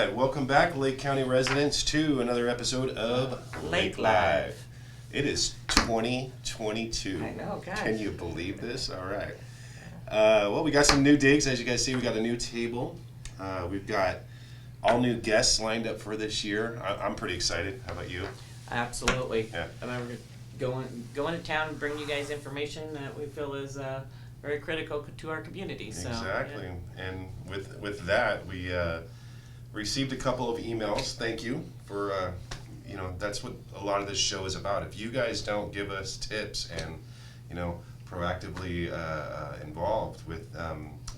right, welcome back, Lake County residents, to another episode of Lake Live. It is 2022. I know, guys. Can you believe this? All right. Well, we got some new digs. As you guys see, we got a new table. We've got all new guests lined up for this year. I'm pretty excited. How about you? Absolutely. Yeah. I remember going to town and bringing you guys information that we feel is very critical to our community. So, Exactly. yeah. And with that, we received a couple of emails. Thank you for, that's what a lot of this show is about. If you guys don't give us tips and, proactively involved with,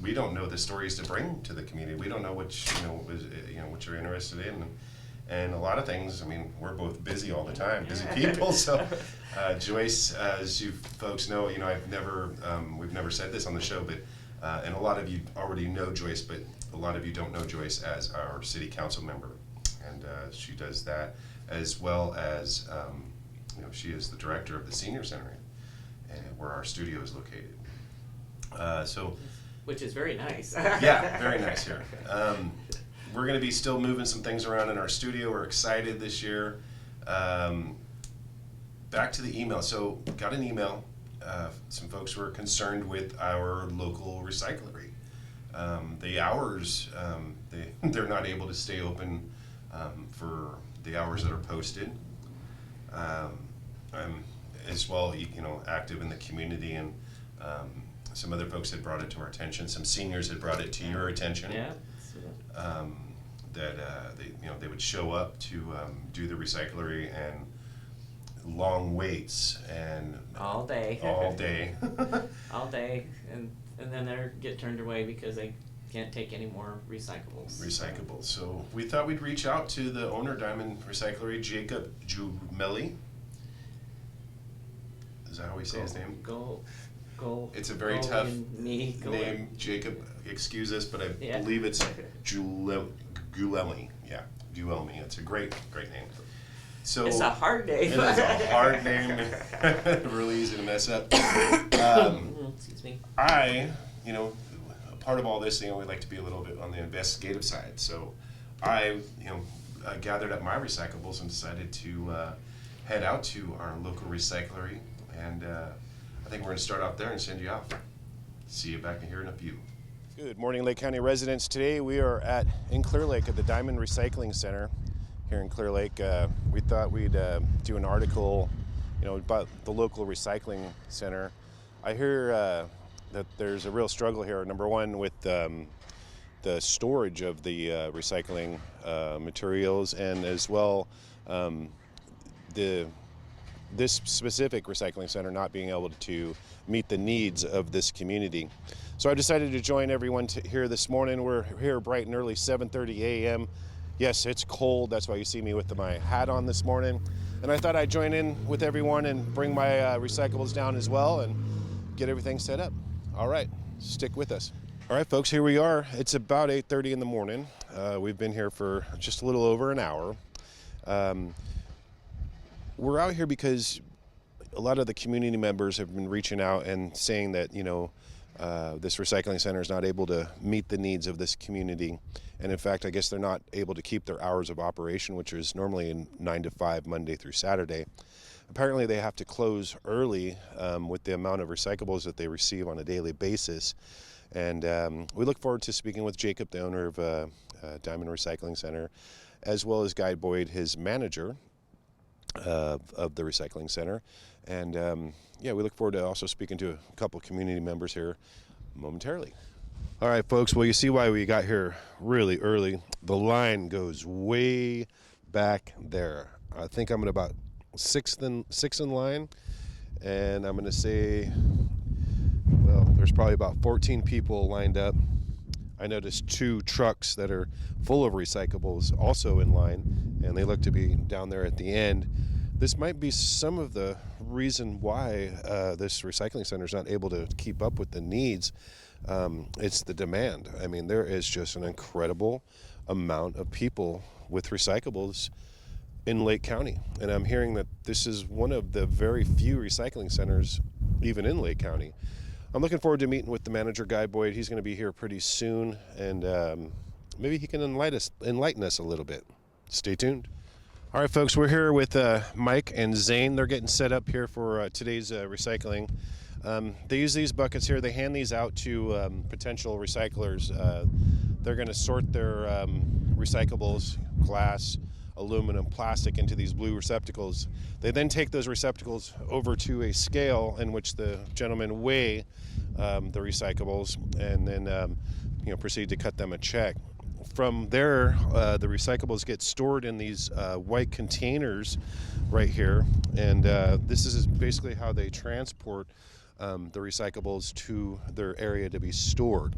we don't know the stories to bring to the community. We don't know what you're interested in. And a lot of things, we're both busy all the time, busy people. So, Joyce, as you folks know, we've never said this on the show, but, and a lot of you already know Joyce, but a lot of you don't know Joyce as our city council member. And she does that, as well as, she is the director of the senior center, where our studio is located. Which is very nice. Yeah, very nice here. We're going to be still moving some things around in our studio. We're excited this year. Back to the email. So, got an email. Some folks were concerned with our local recyclery. The hours, they're not able to stay open for the hours that are posted. I'm as well, active in the community, and some other folks had brought it to our attention. Some seniors had brought it to your attention. Yeah. That they would show up to do the recyclery, and long waits and all day. all day, and then they get turned away because they can't take any more recyclables. So we thought we'd reach out to the owner, Diamond Recyclery, Jacob Jumelli. Is that how we say his name? Go. It's a very tough name, Jacob. Excuse us, but I believe it's Juelmi. Yeah, Juelmi. It's a great name. So it's a hard name. It is a hard name. Really easy to mess up. Excuse me. A part of all this, we like to be a little bit on the investigative side. So I gathered up my recyclables and decided to head out to our local recyclery, and I think we're going to start out there and send you out. See you back in here in a few. Good morning, Lake County residents. Today we are in Clear Lake at the Diamond Recycling Center here in Clear Lake. We thought we'd do an article, about the local recycling center. I hear that there's a real struggle here. Number one, with the storage of the recycling materials, and as well this specific recycling center not being able to meet the needs of this community. So I decided to join everyone here this morning. We're here bright and early, 7:30 a.m. Yes, it's cold. That's why you see me with my hat on this morning. And I thought I'd join in with everyone and bring my recyclables down as well and get everything set up. All right, stick with us. All right, folks, here we are. It's about 8:30 in the morning. We've been here for just a little over an hour. We're out here because a lot of the community members have been reaching out and saying that, this recycling center is not able to meet the needs of this community. And in fact, I guess they're not able to keep their hours of operation, which is normally in 9 to 5, Monday through Saturday. Apparently they have to close early with the amount of recyclables that they receive on a daily basis. And we look forward to speaking with Jacob, the owner of Diamond Recycling Center, as well as Guy Boyd, his manager of the recycling center. And we look forward to also speaking to a couple community members here momentarily. All right, folks, well, you see why we got here really early. The line goes way back there. I think I'm at about sixth in line, and I'm going to say, well, there's probably about 14 people lined up. I noticed 2 trucks that are full of recyclables also in line, and they look to be down there at the end. This might be some of the reason why this recycling center is not able to keep up with the needs. It's the demand. There is just an incredible amount of people with recyclables in Lake County. And I'm hearing that this is one of the very few recycling centers even in Lake County. I'm looking forward to meeting with the manager, Guy Boyd. He's going to be here pretty soon, and maybe he can enlighten us a little bit. Stay tuned. All right, folks, we're here with Mike and Zane. They're getting set up here for today's recycling. They use these buckets here. They hand these out to potential recyclers. They're going to sort their recyclables, glass, aluminum, plastic, into these blue receptacles. They then take those receptacles over to a scale in which the gentlemen weigh the recyclables and then proceed to cut them a check. From there, the recyclables get stored in these white containers right here, and this is basically how they transport the recyclables to their area to be stored.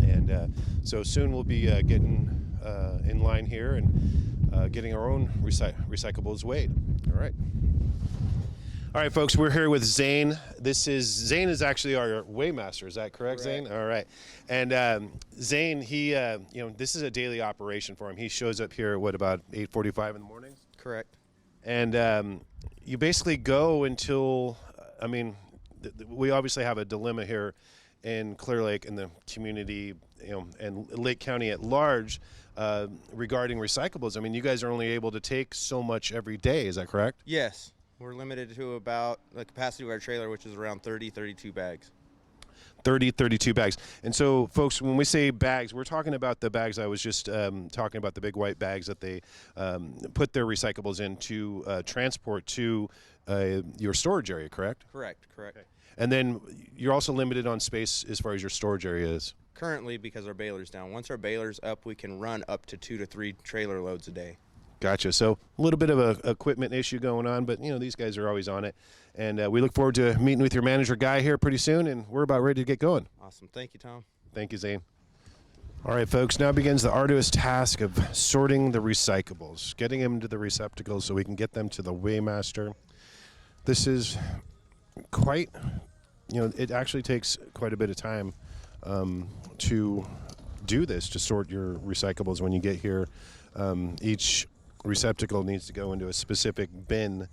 And so soon we'll be getting in line here and getting our own recyclables weighed. All right, folks, we're here with Zane. Zane is actually our weighmaster. Is that correct, Zane? All right. And Zane, he, this is a daily operation for him. He shows up here at about 8:45 in the morning? Correct. And you basically go until, we obviously have a dilemma here in Clear Lake and the community, and Lake County at large regarding recyclables. I mean, you guys are only able to take so much every day. Is that correct? Yes. We're limited to about the capacity of our trailer, which is around 32 bags. 32 bags. And so, folks, when we say bags, we're talking about the bags I was just talking about, the big white bags that they put their recyclables in to transport to your storage area, correct? Correct. Okay. And then you're also limited on space as far as your storage area is. Currently, because our baler's down. Once our baler's up, we can run up to 2 to 3 trailer loads a day. Gotcha. So a little bit of a equipment issue going on, but these guys are always on it. And we look forward to meeting with your manager guy here pretty soon, and we're about ready to get going. Awesome. Thank you, Tom. Thank you, Zane. All right, folks, now begins the arduous task of sorting the recyclables, getting them to the receptacles so we can get them to the weighmaster. This is quite, it actually takes quite a bit of time to do this, to sort your recyclables when you get here. Each receptacle needs to go into a specific bin.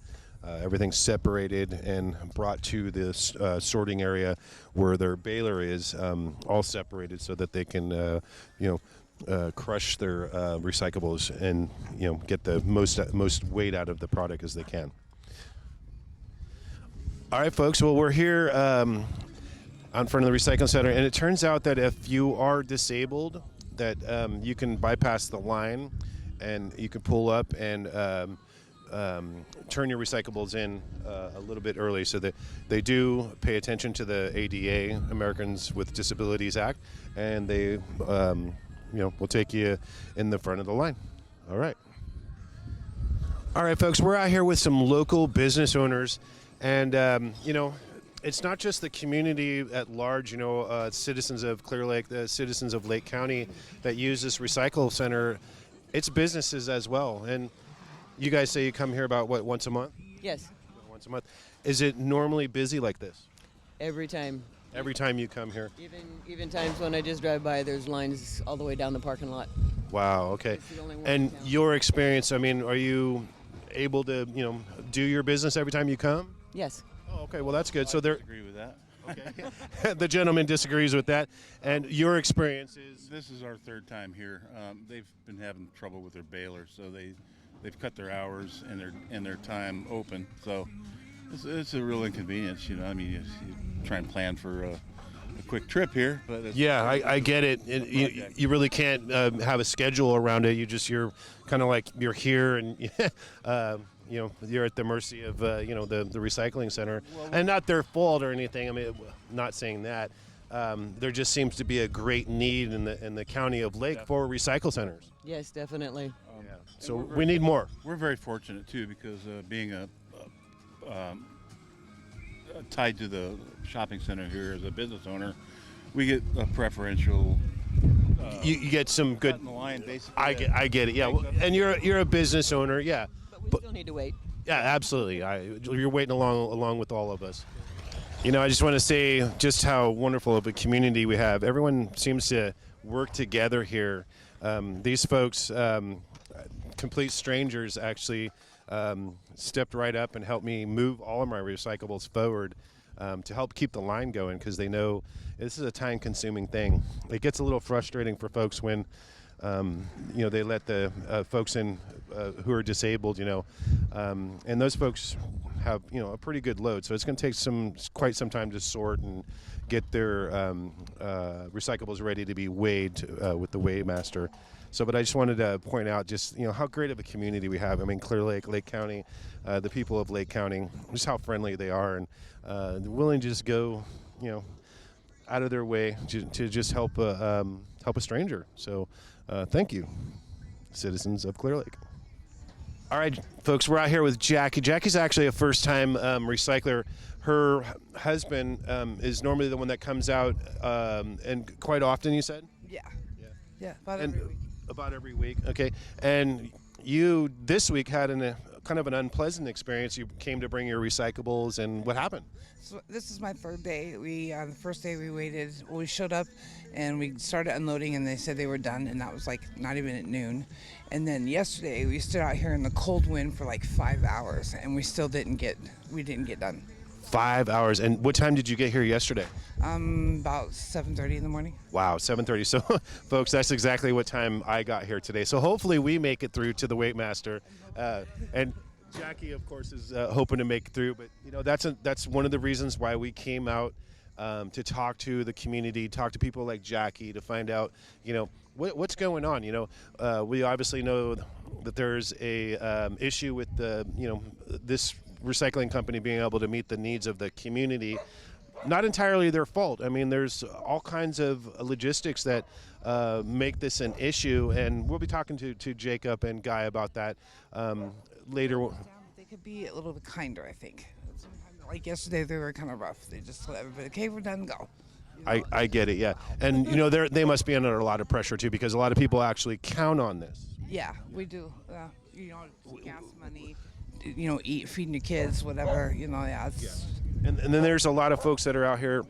Everything's separated and brought to this sorting area where their baler is, all separated so that they can, crush their recyclables and get the most weight out of the product as they can. All right, folks. Well, we're here out in front of the recycling center, and it turns out that if you are disabled, that you can bypass the line and you can pull up and turn your recyclables in a little bit early, so that they do pay attention to the ADA, Americans with Disabilities Act, and they will take you in the front of the line. All right, folks, we're out here with some local business owners, and it's not just the community at large, citizens of Clear Lake, the citizens of Lake County that use this recycle center. It's businesses as well. And you guys say you come here about, once a month? Yes. Once a month. Is it normally busy like this? Every time. Every time you come here? Even times when I just drive by, there's lines all the way down the parking lot. Wow, okay. It's the only one And in town. your experience, are you able to, do your business every time you come? Yes. Oh, okay, well, that's good. So I disagree with that. Okay. The gentleman disagrees with that. And your experience is? This is our third time here. They've been having trouble with their baler, so they've cut their hours and their time open. So it's a real inconvenience. You try and plan for a quick trip here, but I get it. You really can't have a schedule around it. You're kind of like you're here and you're at the mercy of the recycling center, and not their fault or anything. I mean, not saying that. There just seems to be a great need in the county of Lake for recycle centers. Yes, definitely. So we need more. We're very fortunate too, because being tied to the shopping center here as a business owner, we get a preferential. You get some good. In the line, basically. I get it. Yeah, well, and you're a business owner. Yeah. But we still need to wait. Yeah, absolutely. You're waiting along with all of us. I just want to say just how wonderful of a community we have. Everyone seems to work together here. These folks, complete strangers, actually stepped right up and helped me move all of my recyclables forward to help keep the line going, because they know this is a time-consuming thing. It gets a little frustrating for folks when they let the folks in who are disabled, and those folks have, a pretty good load. So it's going to take quite some time to sort and get their recyclables ready to be weighed with the weighmaster. But I just wanted to point out just, how great of a community we have. I mean, Clear Lake, Lake County, the people of Lake County, just how friendly they are, and they're willing to just go, out of their way to just help a stranger. So thank you, citizens of Clear Lake. All right, folks, we're out here with Jackie. Jackie's actually a first-time recycler. Her husband is normally the one that comes out, and quite often, you said? Yeah, about every week. About every week, okay. And you, this week, had kind of an unpleasant experience. You came to bring your recyclables, and what happened? So this is my third day. On the first day we showed up and we started unloading and they said they were done, and that was like not even at noon. And then yesterday we stood out here in the cold wind for like 5 hours and we didn't get done. 5 hours. And what time did you get here yesterday? About 7:30 in the morning. Wow, 7:30. So, folks, that's exactly what time I got here today. So hopefully we make it through to the Weightmaster. And Jackie, of course, is hoping to make it through. But, that's one of the reasons why we came out to talk to the community, talk to people like Jackie to find out, what's going on. We obviously know that there's a issue with this recycling company being able to meet the needs of the community. Not entirely their fault. I mean, there's all kinds of logistics that make this an issue, and we'll be talking to Jacob and Guy about that later. They could be a little bit kinder, I think. Like yesterday, they were kind of rough. They just let everybody, okay, we're done, go. I get it, yeah. And, they must be under a lot of pressure, too, because a lot of people actually count on this. Yeah, we do. Gas money, feeding your kids, whatever, it's... And then there's a lot of folks that are out here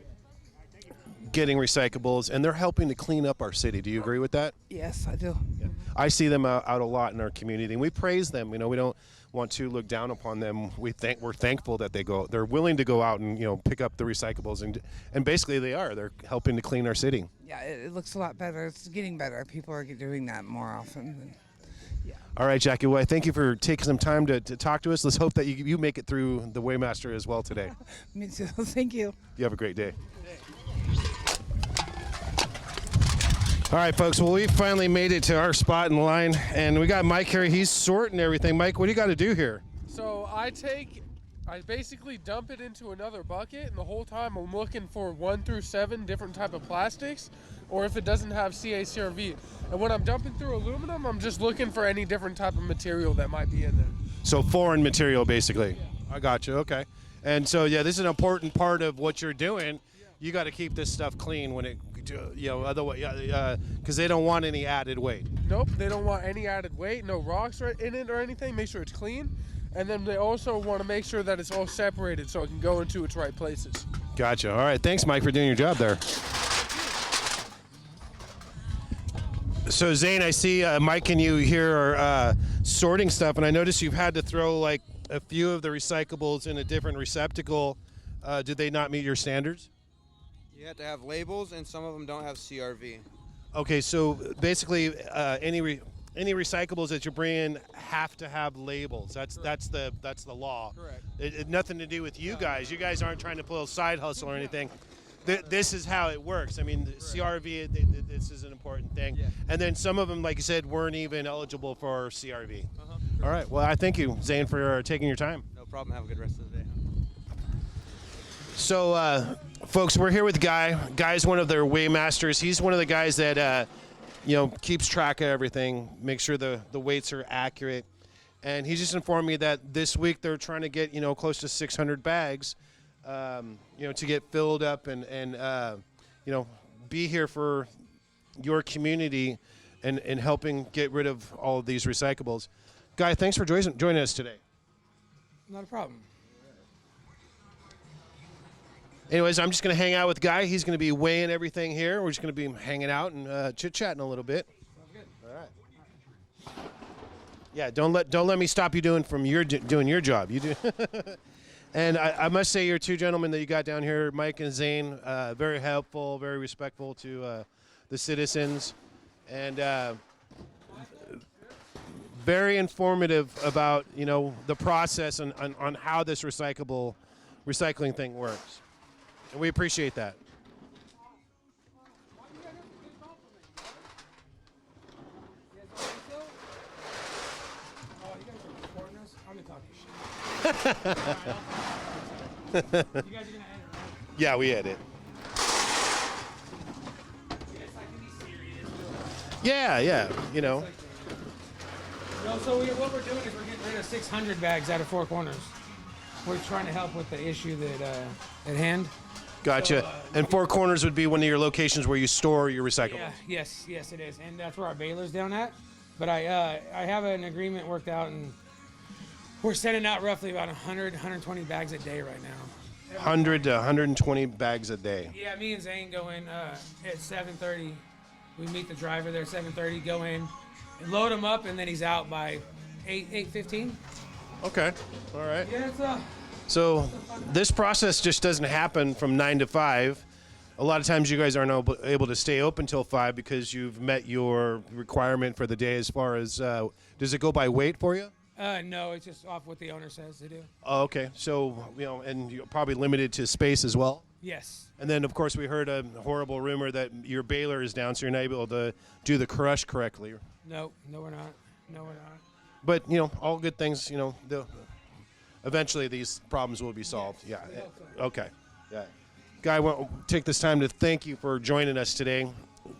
getting recyclables, and they're helping to clean up our city. Do you agree with that? Yes, I do. Yeah. I see them out a lot in our community, and we praise them. We don't want to look down upon them. We're thankful that they're willing to go out and pick up the recyclables, and basically they're helping to clean our city. Yeah, it looks a lot better. It's getting better. People are doing that more often. Yeah. All right, Jackie. Well, I thank you for taking some time to talk to us. Let's hope that you make it through the Weighmaster as well today. Me too. Thank you. You have a great day. All right, folks. Well, we finally made it to our spot in line, and we got Mike here. He's sorting everything. Mike, what do you got to do here? So I basically dump it into another bucket, and the whole time I'm looking for 1 through 7 different type of plastics, or if it doesn't have CA-CRV. And when I'm dumping through aluminum, I'm just looking for any different type of material that might be in there. So foreign material, basically. Yeah. I got you. Okay. And so, yeah, this is an important part of what you're doing. You got to keep this stuff clean when it, otherwise, because they don't want any added weight. Nope, they don't want any added weight, no rocks in it or anything. Make sure it's clean. And then they also want to make sure that it's all separated so it can go into its right places. Gotcha. All right. Thanks, Mike, for doing your job there. So, Zane, I see Mike and you here are sorting stuff, and I noticed you've had to throw like a few of the recyclables in a different receptacle. Did they not meet your standards? You have to have labels, and some of them don't have CRV. Okay, so basically, any recyclables that you bring in have to have labels. That's the law. Correct. It nothing to do with you guys. You guys aren't trying to pull a side hustle or anything. This is how it works. I mean, CRV, this is an important thing. Yeah. And then some of them, like you said, weren't even eligible for CRV. All right. Well, I thank you, Zane, for taking your time. No problem. Have a good rest of the day. So, folks, we're here with Guy. Guy's one of their weighmasters. He's one of the guys that, keeps track of everything, make sure the weights are accurate. And he just informed me that this week they're trying to get, close to 600 bags, to get filled up and be here for your community and helping get rid of all of these recyclables. Guy, thanks for joining us today. Not a problem. Anyways, I'm just going to hang out with Guy. He's going to be weighing everything here. We're just going to be hanging out and chit-chatting a little bit. Sounds good. All right. Yeah, don't let me stop you doing your job. You do. And I must say, your two gentlemen that you got down here, Mike and Zane, very helpful, very respectful to the citizens. And very informative about, you know, the process on how this recycling thing works. And we appreciate that. Yeah, we edit. Yeah, you know. So what we're doing is we're getting rid of 600 bags out of Four Corners. We're trying to help with the issue that at hand. Gotcha. So, And Four Corners would be one of your locations where you store your recyclables. Yeah, yes, it is, and that's where our baler's down at. But I have an agreement worked out, and we're sending out roughly about 120 bags a day right now. 100 to 120 bags a day. Yeah, me and Zane go in at 7:30. We meet the driver there at 7:30. Go in, and load him up, and then he's out by 8:15. Okay. All right. Yeah, it's So this process just doesn't happen from 9 to 5. A lot of times you guys aren't able to stay open till 5 because you've met your requirement for the day as far as, does it go by weight for you? no, it's just off what the owner says to do. Oh, okay. So, you know, and you're probably limited to space as well? Yes. And then, of course, we heard a horrible rumor that your baler is down, so you're not able to do the crush correctly. No, we're not. No, we're not. But, you know, all good things, you know, eventually these problems will be solved. Yeah. Okay. Yeah. Guy, I want to take this time to thank you for joining us today,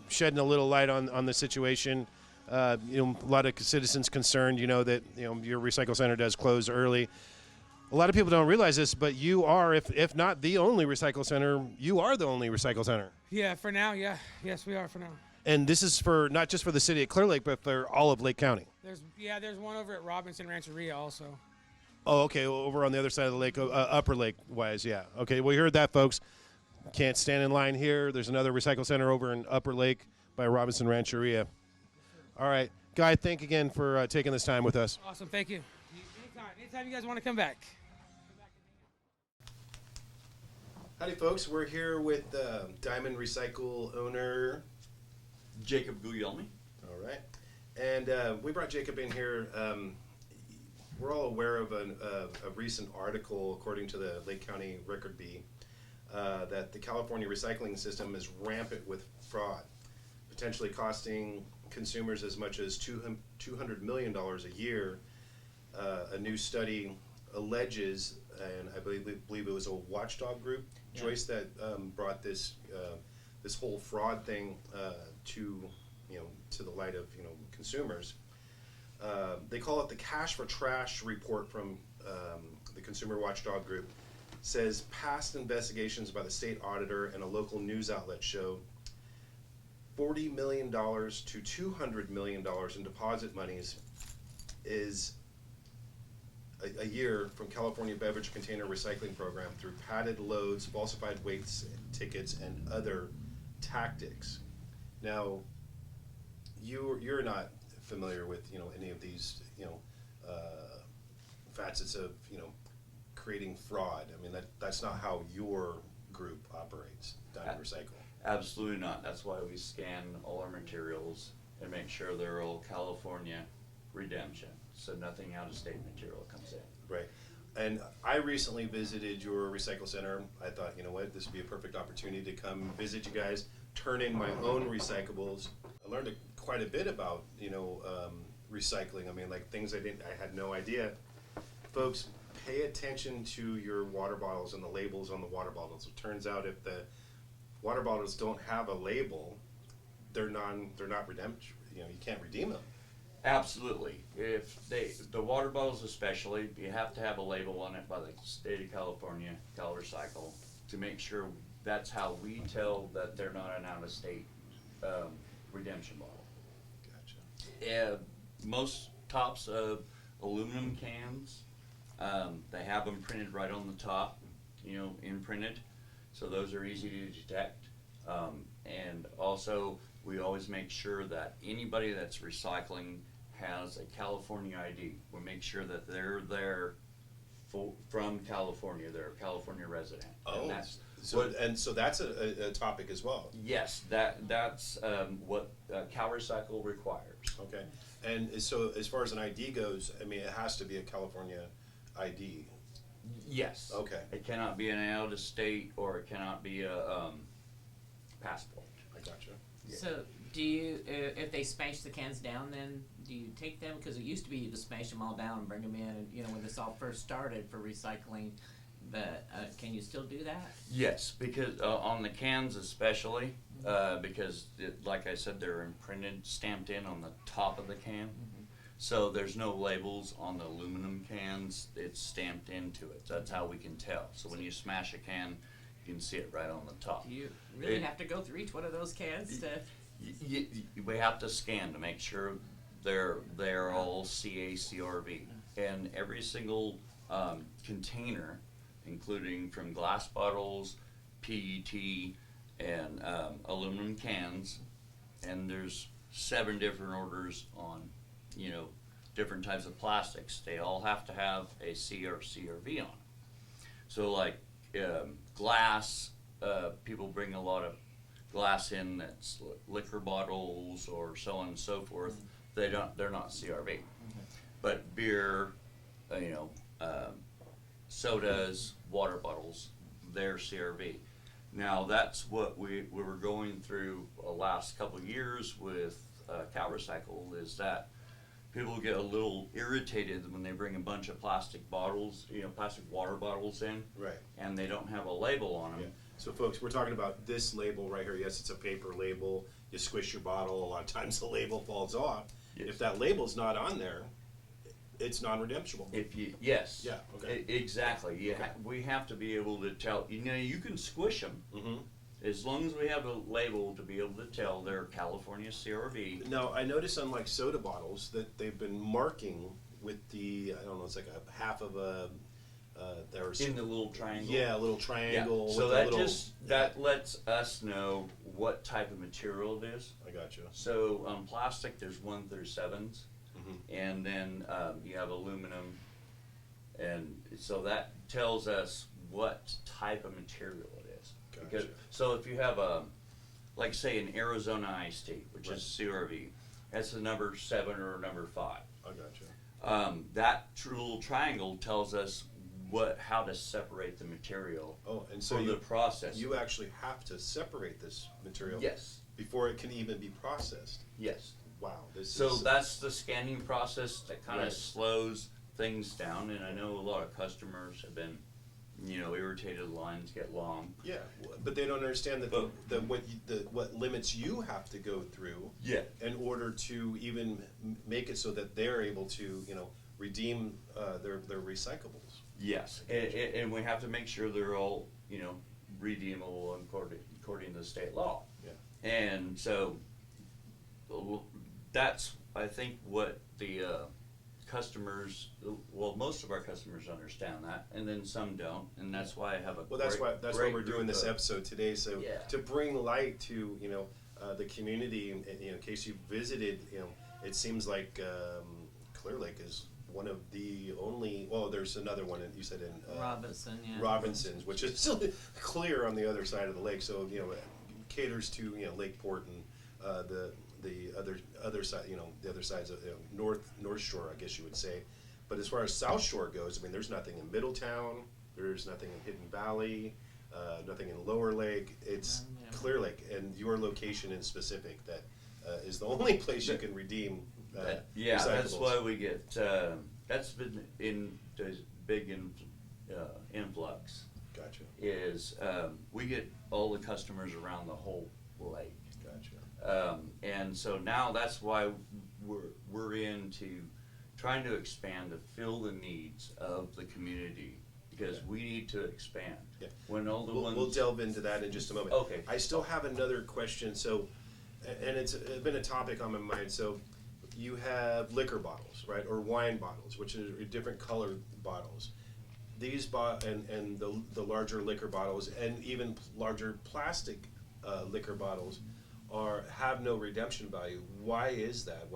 shedding a little light on the situation. You know, a lot of citizens concerned, you know, that, you know, your recycle center does close early. A lot of people don't realize this, but you are, if not the only recycle center, you are the only recycle center. Yeah, for now, yeah. Yes, we are for now. And this is for not just for the city of Clear Lake, but for all of Lake County. There's one over at Robinson Rancheria also. Oh, okay, over on the other side of the lake, Upper Lake wise, yeah. Okay, well, you heard that, folks. Can't stand in line here. There's another recycle center over in Upper Lake by Robinson Rancheria. All right, Guy, thank you again for taking this time with us. Awesome, thank you. Anytime you guys want to come back. Howdy, folks. We're here with Diamond Recycle owner Jacob Guglielmi. All right. And we brought Jacob in here. We're all aware of a recent article, according to the Lake County Record Bee, that the California recycling system is rampant with fraud, potentially costing consumers as much as $200 million a year. A new study alleges, and I believe it was a watchdog group, yeah, Joyce, that brought this this whole fraud thing to the light of consumers. They call it the Cash for Trash report from the Consumer Watchdog Group. Says past investigations by the state auditor and a local news outlet show $40 million to $200 million in deposit monies is a year from California Beverage Container Recycling Program through padded loads, falsified weights, tickets, and other tactics. Now, you're not familiar with any of these facets of creating fraud. I mean that's not how your group operates, Diamond Recycle. Absolutely not. That's why we scan all our materials and make sure they're all California redemption, so nothing out of state material comes in. Right. And I recently visited your recycle center. I thought, you know what, this would be a perfect opportunity to come visit you guys, turn in my own recyclables. I learned quite a bit about recycling. I mean, like things I had no idea. Folks, pay attention to your water bottles and the labels on the water bottles. It turns out if the water bottles don't have a label, they're not redemption. You can't redeem them. Absolutely. If the water bottles especially, you have to have a label on it by the state of California, Cal Recycle, to make sure that's how we tell that they're not an out-of-state redemption bottle. Gotcha. Most tops of aluminum cans, they have them printed right on the top, imprinted, so those are easy to detect. And also, we always make sure that anybody that's recycling has a California ID. We make sure that they're there from California. They're a California resident. Oh, and so that's a topic as well. Yes, that's what Cal Recycle requires. Okay. And so, as far as an ID goes, I mean, it has to be a California ID. Yes. Okay. It cannot be an out of state, or it cannot be a passport. I gotcha. So, do you, if they smash the cans down, then do you take them? Because it used to be you just smash them all down and bring them in, and, you know, when this all first started for recycling. But can you still do that? Yes, because on the cans especially, because like I said, they're imprinted, stamped in on the top of the can. So there's no labels on the aluminum cans. It's stamped into it. That's how we can tell. So when you smash a can, you can see it right on the top. Do you really have to go through each one of those cans to? We have to scan to make sure they're all CACRV, and every single container, including from glass bottles, PET, and aluminum cans, and there's 7 different orders on, you know, different types of plastics. They all have to have a CRV on it. So like glass, people bring a lot of glass in that's liquor bottles or so on and so forth. They're not CRV. But beer, you know, sodas, water bottles, they're CRV. Now that's what we were going through the last couple of years with Cal Recycle, is that people get a little irritated when they bring a bunch of plastic bottles, you know, plastic water bottles in, Right. and they don't have a label on them. Yeah. So, folks, we're talking about this label right here. Yes, it's a paper label. You squish your bottle. A lot of times the label falls off. Yes. If that label's not on there, it's non-redemptible. If you, yes. Yeah, okay. Exactly. Okay. We have to be able to tell, you know, you can squish them. Mm-hmm. As long as we have a label to be able to tell they're California CRV. Now, I noticed on like soda bottles that they've been marking with the, I don't know, it's like a half of a, there's In the little triangle. yeah, a little triangle. So with a that little, that lets us know what type of material it is. I got you. So on plastic, there's 1 through 7s, Mm-hmm. and then you have aluminum, and so that tells us what type of material it is. Gotcha. Because, so if you have a, like say an Arizona iced tea, which is CRV, that's the number 7 or number 5. I got you. That little triangle tells us how to separate the material. Oh, and so for the process. you actually have to separate this material. Yes. Before it can even be processed. Yes. Wow. This So is. that's the scanning process that kind of Right. slows things down, and I know a lot of customers have been, you know, irritated. Lines get long. Yeah, but they don't understand that But- what limits you have to go through Yeah. in order to even make it so that they're able to, you know, redeem their recyclables. Yes, and we have to make sure they're all, you know, redeemable according to state law. Yeah. And so that's, I think, what the customers, well, most of our customers understand that, and then some don't, and that's why I have a Well, that's great, why great we're doing group this of- episode today. So Yeah. to bring light to, you know, the community, and you know, in case you visited, you know, it seems like Clear Lake is one of the only. Well, there's another one you said in Robinson, yeah. Robinson's, which is still clear on the other side of the lake. So you know, it caters to, you know, Lakeport and the other side, you know, the other sides of, you know, North Shore, I guess you would say. But as far as South Shore goes, I mean, there's nothing in Middletown. There's nothing in Hidden Valley. Nothing in Lower Lake. It's Yeah. Clear Lake, and your location in specific that is the only place you can redeem. Yeah, that's recyclables. why we get, that's been big influx, Gotcha. is we get all the customers around the whole lake. Gotcha. And so now that's why we're into trying to expand to fill the needs of the community, because we need to expand. Yeah. When all the ones. We'll delve into that in just a moment. Okay. I still have another question. So, and it's been a topic on my mind. So, you have liquor bottles, right, or wine bottles, which are different colored bottles. These and the larger liquor bottles, and even larger plastic liquor bottles, have no redemption value. Why is that?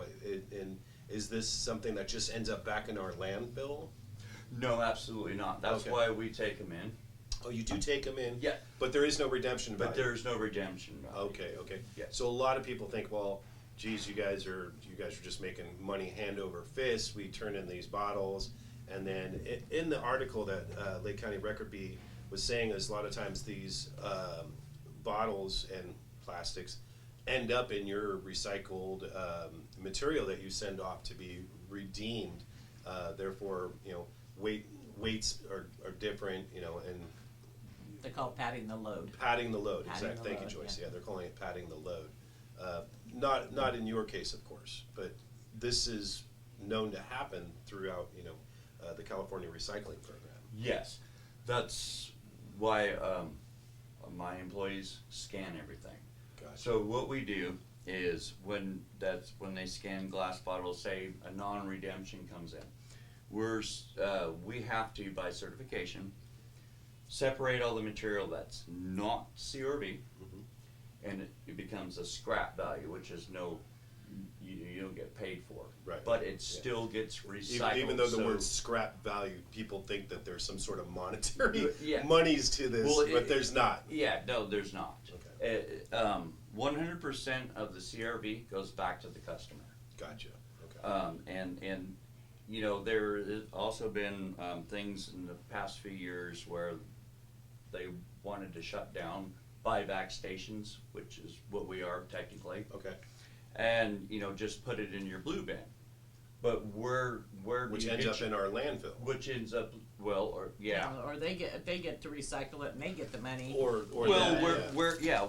And is this something that just ends up back in our landfill? No, absolutely not. That's Okay. why we take them in. Oh, you do take them in? Yeah. But there is no redemption value. But there's no redemption value. Okay. Yeah. So a lot of people think, well, geez, you guys are just making money hand over fist. We turn in these bottles, and then in the article that Lake County Record Bee was saying is a lot of times these bottles and plastics end up in your recycled material that you send off to be redeemed. Therefore, weights are different, and They call it padding the load. padding the load. Padding Exactly. the Thank you, load, Joyce. yeah. Yeah, they're calling it padding the load. Not in your case, of course, but this is known to happen throughout, the California Recycling Program. Yes, that's why my employees scan everything. Gotcha. So what we do is when they scan glass bottles, say a non-redemption comes in, we have to, by certification, separate all the material that's not CRV, and it becomes a scrap value, which is you don't get paid for. Right. But it still gets recycled. Even though the so- word scrap value, people think that there's some sort of monetary Yeah. monies to this, Well, but there's not. Yeah, no, there's not. Okay. 100% of the CRV goes back to the customer. Gotcha. Okay. And there has also been things in the past few years where they wanted to shut down buyback stations, which is what we are technically, Okay. and just put it in your blue bin. But where do Which you ends get up in our landfill. which ends up or Or they get to recycle it and they get the money. Or well, that,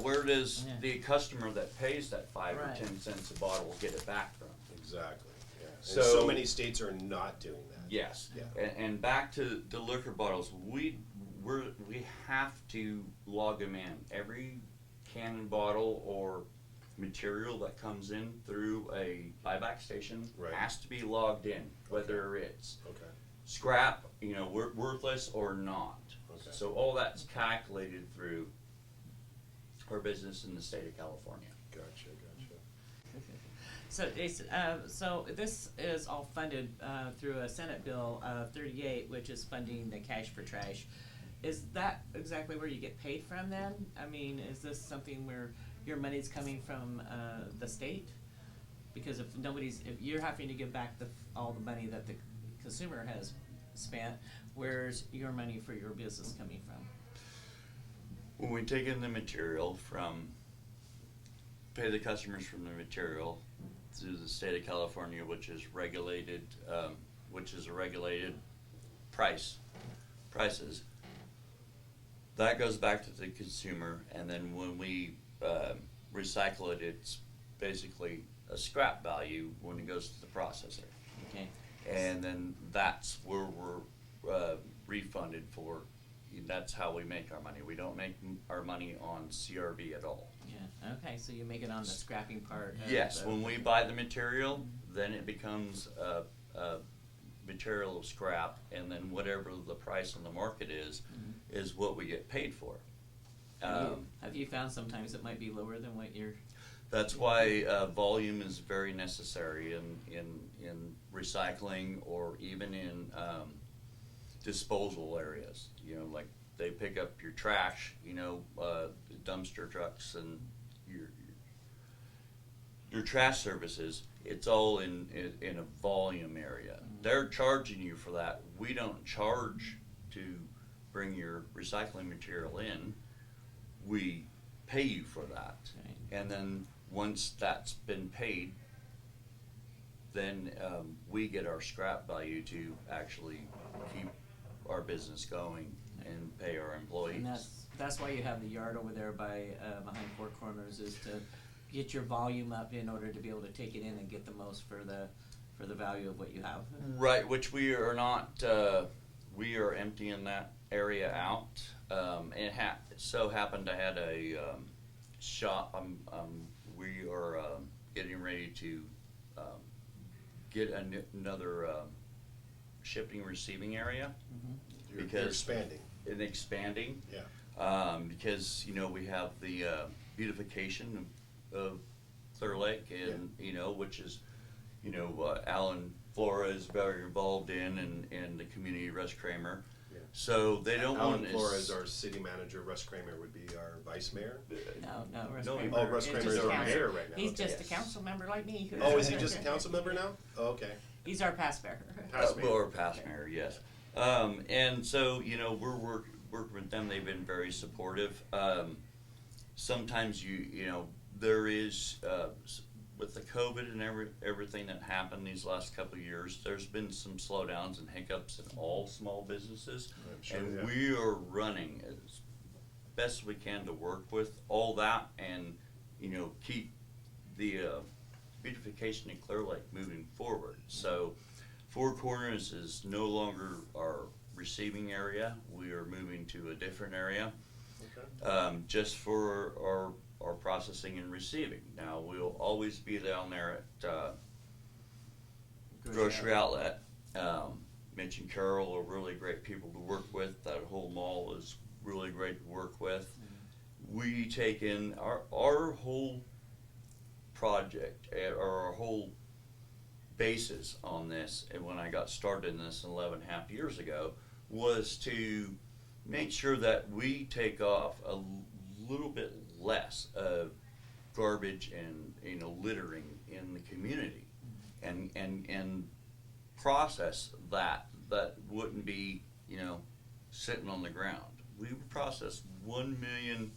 where does Yeah. the customer that pays that 5 Right. or 10 cents a bottle get it back from? Exactly. Yeah. And So- so many states are not doing that. Yes. Yeah. And back to the liquor bottles, we have to log them in. Every can and bottle or material that comes in through a buyback station Right. has to be logged in, whether it's Okay. scrap, worthless or not. Okay. So all that's calculated through our business in the state of California. Gotcha. So, Jason, so this is all funded through a Senate Bill 38, which is funding the cash for trash. Is that exactly where you get paid from then? I mean, is this something where your money's coming from the state? Because if you're having to give back all the money that the consumer has spent, where's your money for your business coming from? When we take in the material pay the customers from the material through the state of California, which is regulated, which is a regulated prices. That goes back to the consumer, and then when we recycle it, it's basically a scrap value when it goes to the processor. Okay. And then that's where we're refunded for. That's how we make our money. We don't make our money on CRV at all. Yeah. Okay. So you make it on the scrapping part. Yes, when we buy the material, then it becomes a material of scrap, and then whatever the price on the market is what we get paid for. Have you found sometimes it might be lower than what you're? That's why volume is very necessary in recycling or even in disposal areas. Like they pick up your trash, dumpster trucks and your trash services. It's all in a volume area. They're charging you for that. We don't charge to bring your recycling material in. We pay you for that. Right. And then once that's been paid, then we get our scrap value to actually keep our business going and pay our employees. And that's why you have the yard over there by behind Four Corners, is to get your volume up in order to be able to take it in and get the most for the value of what you have. Right, which we are not. We are emptying that area out. It so happened I had a shop. We are getting ready to get another shipping receiving area. You're expanding. In expanding. Yeah. Because we have the beautification of Clear Lake, and which is Alan Flora is very involved in, and the community, Russ Kramer. So they don't Alan want Flores, our city manager. Russ Kramer would be our vice mayor. No, Russ No, Kramer Oh, Russ Kramer just is a our council- mayor right now. He's Okay. just a council member like me. Oh, is he just a council member now? Oh, okay. He's our past mayor. Past mayor. or past mayor, yes. And so, you know, we're working with them. They've been very supportive. Sometimes you know, there is, with the COVID and everything that happened these last couple of years, there's been some slowdowns and hiccups in all small businesses. I'm sure, And yeah. we are running as best we can to work with all that and, you know, keep the beautification in Clear Lake moving forward. So Four Corners is no longer our receiving area. We are moving to a different area, just for our processing and receiving. Now, we'll always be down there at Grocery Outlet. Mitch and Carol are really great people to work with. That whole mall is really great to work with. We take in our whole project, or our whole basis on this, and when I got started in this 11 and a half years ago, was to make sure that we take off a little bit less of garbage and, you know, littering in the community, and process that wouldn't be, you know, sitting on the ground. We would process 1 million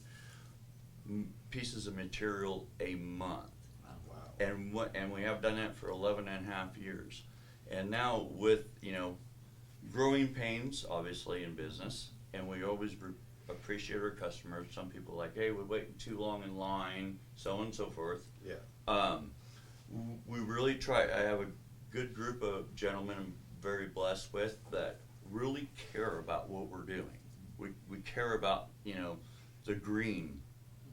pieces of material a month. And we have done that for 11 and a half years. And now with, you know, growing pains, obviously, in business, and we always appreciate our customers. Some people are like, hey, we're waiting too long in line, so on and so forth. Yeah. We really try. I have a good group of gentlemen I'm very blessed with that really care about what we're doing. We care about, you know, the green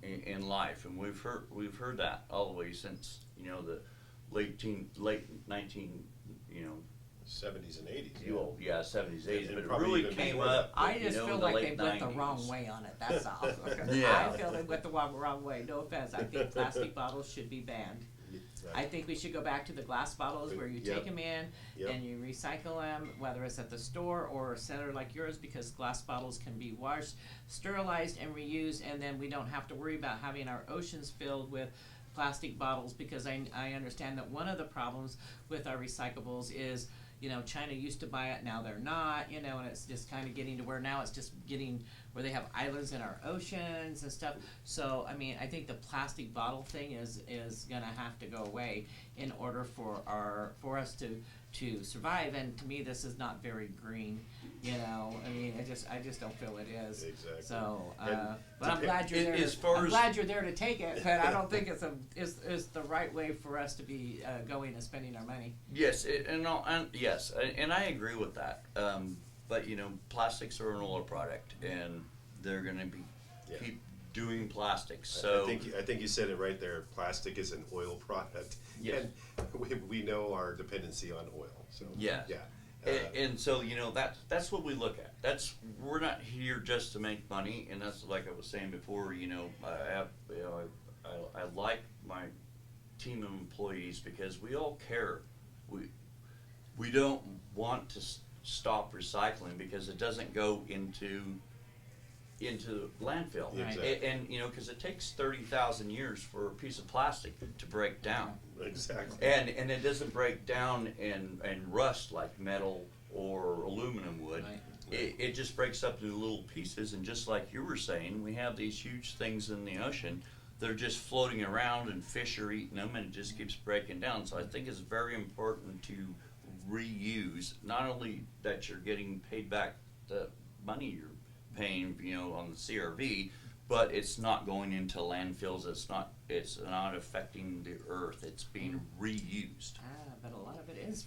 in life, and we've heard that all the way since, you know, the late 19, you know, 70s and 80s. well, yeah, 70s, 80s, And but it probably really even came before up. I you just know, feel in the like late they went the 90s. wrong way on it, that's all. Yeah. I feel they went the wrong way, no offense. I think plastic bottles should be banned. I think we should go back to the glass bottles where you Yep. take them in Yep. and you recycle them, whether it's at the store or a center like yours, because glass bottles can be washed, sterilized, and reused, and then we don't have to worry about having our oceans filled with plastic bottles, because I understand that one of the problems with our recyclables is, you know, China used to buy it, now they're not, you know, and it's just kind of getting to where now it's just getting where they have islands in our oceans and stuff. So, I mean, I think the plastic bottle thing is gonna have to go away in order for us to survive. And to me, this is not very green, you know. I mean, I just don't feel it is. Exactly. So, And but I'm glad you're there. as far I'm as- glad you're there to take it, but I don't think it's the right way for us to be going and spending our money. Yes, and I agree with that. But you know, plastics are an oil product, and they're going to be Yeah. keep doing plastics. I So think you said it right there. Plastic is an oil product. Yes. And we know our dependency on oil. So Yeah. yeah. and so, you know, that's what we look at. We're not here just to make money, and that's like I was saying before. You know, I like my team of employees because we all care. We don't want to stop recycling because it doesn't go into landfill. Yeah, exactly. And you know, because it takes 30,000 years for a piece of plastic to break down. Exactly. And it doesn't break down and rust like metal or aluminum would. Right. It just breaks up into little pieces, and just like you were saying, we have these huge things in the ocean. They're just floating around, and fish are eating them, and it just keeps breaking down. So I think it's very important to reuse. Not only that you're getting paid back the money you're paying, you know, on the CRV, but it's not going into landfills. It's not affecting the earth. It's being reused. But a lot of it is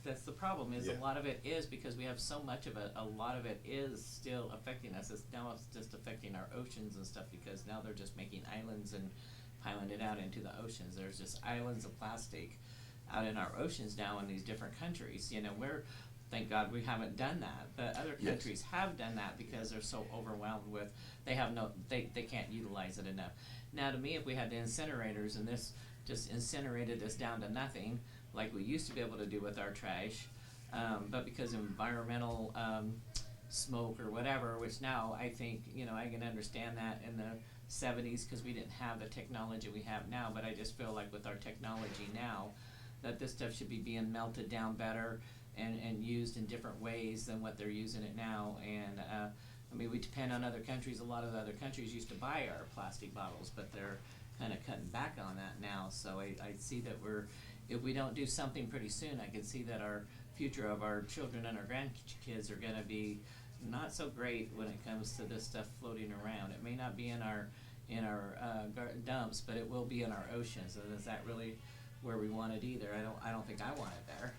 that's the problem, is Yeah. a lot of it is because we have so much of it, a lot of it is still affecting us. It's just affecting our oceans and stuff, because now they're just making islands and piling it out into the oceans. There's just islands of plastic out in our oceans now in these different countries. You know, thank God we haven't done that, but other Yes. countries have done that because they're so overwhelmed with, they can't utilize it enough. Now, to me, if we had the incinerators and this just incinerated us down to nothing, like we used to be able to do with our trash, but because of environmental smoke or whatever, which now I think, I can understand that in the 70s because we didn't have the technology we have now, but I just feel like with our technology now, that this stuff should be being melted down better and used in different ways than what they're using it now. And we depend on other countries. A lot of the other countries used to buy our plastic bottles, but they're kind of cutting back on that now. So I see that if we don't do something pretty soon, I can see that our future of our children and our grandkids are going to be not so great when it comes to this stuff floating around. It may not be in our dumps, but it will be in our oceans. And is that really where we want it either? I don't think I want it there.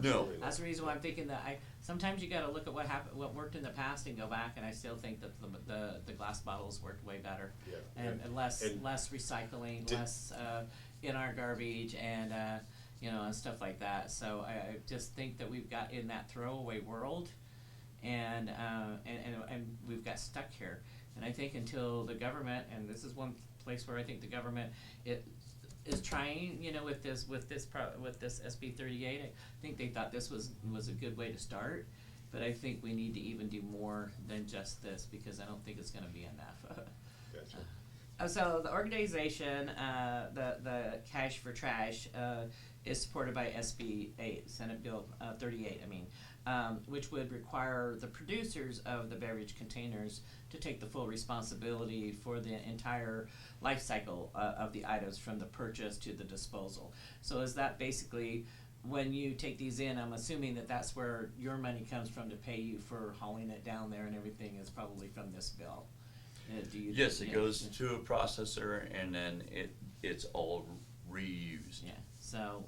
No. That's the reason why I'm thinking that sometimes you got to look at what worked in the past and go back, and I still think that the glass bottles worked way better. Yeah. And less recycling, less in our garbage, and and stuff like that. So I just think that we've got in that throwaway world, and we've got stuck here. And I think until the government, and this is one place where I think the government is trying, with this SB 38. I think they thought this was a good way to start, but I think we need to even do more than just this, because I don't think it's going to be enough. Gotcha. So the organization, the Cash for Trash, is supported by SB 8, Senate Bill 38. Which would require the producers of the beverage containers to take the full responsibility for the entire life cycle of the items from the purchase to the disposal. So is that basically, when you take these in, I'm assuming that that's where your money comes from to pay you for hauling it down there, and everything is probably from this bill? Yes, it goes to a processor, and then it's all reused. Yeah. So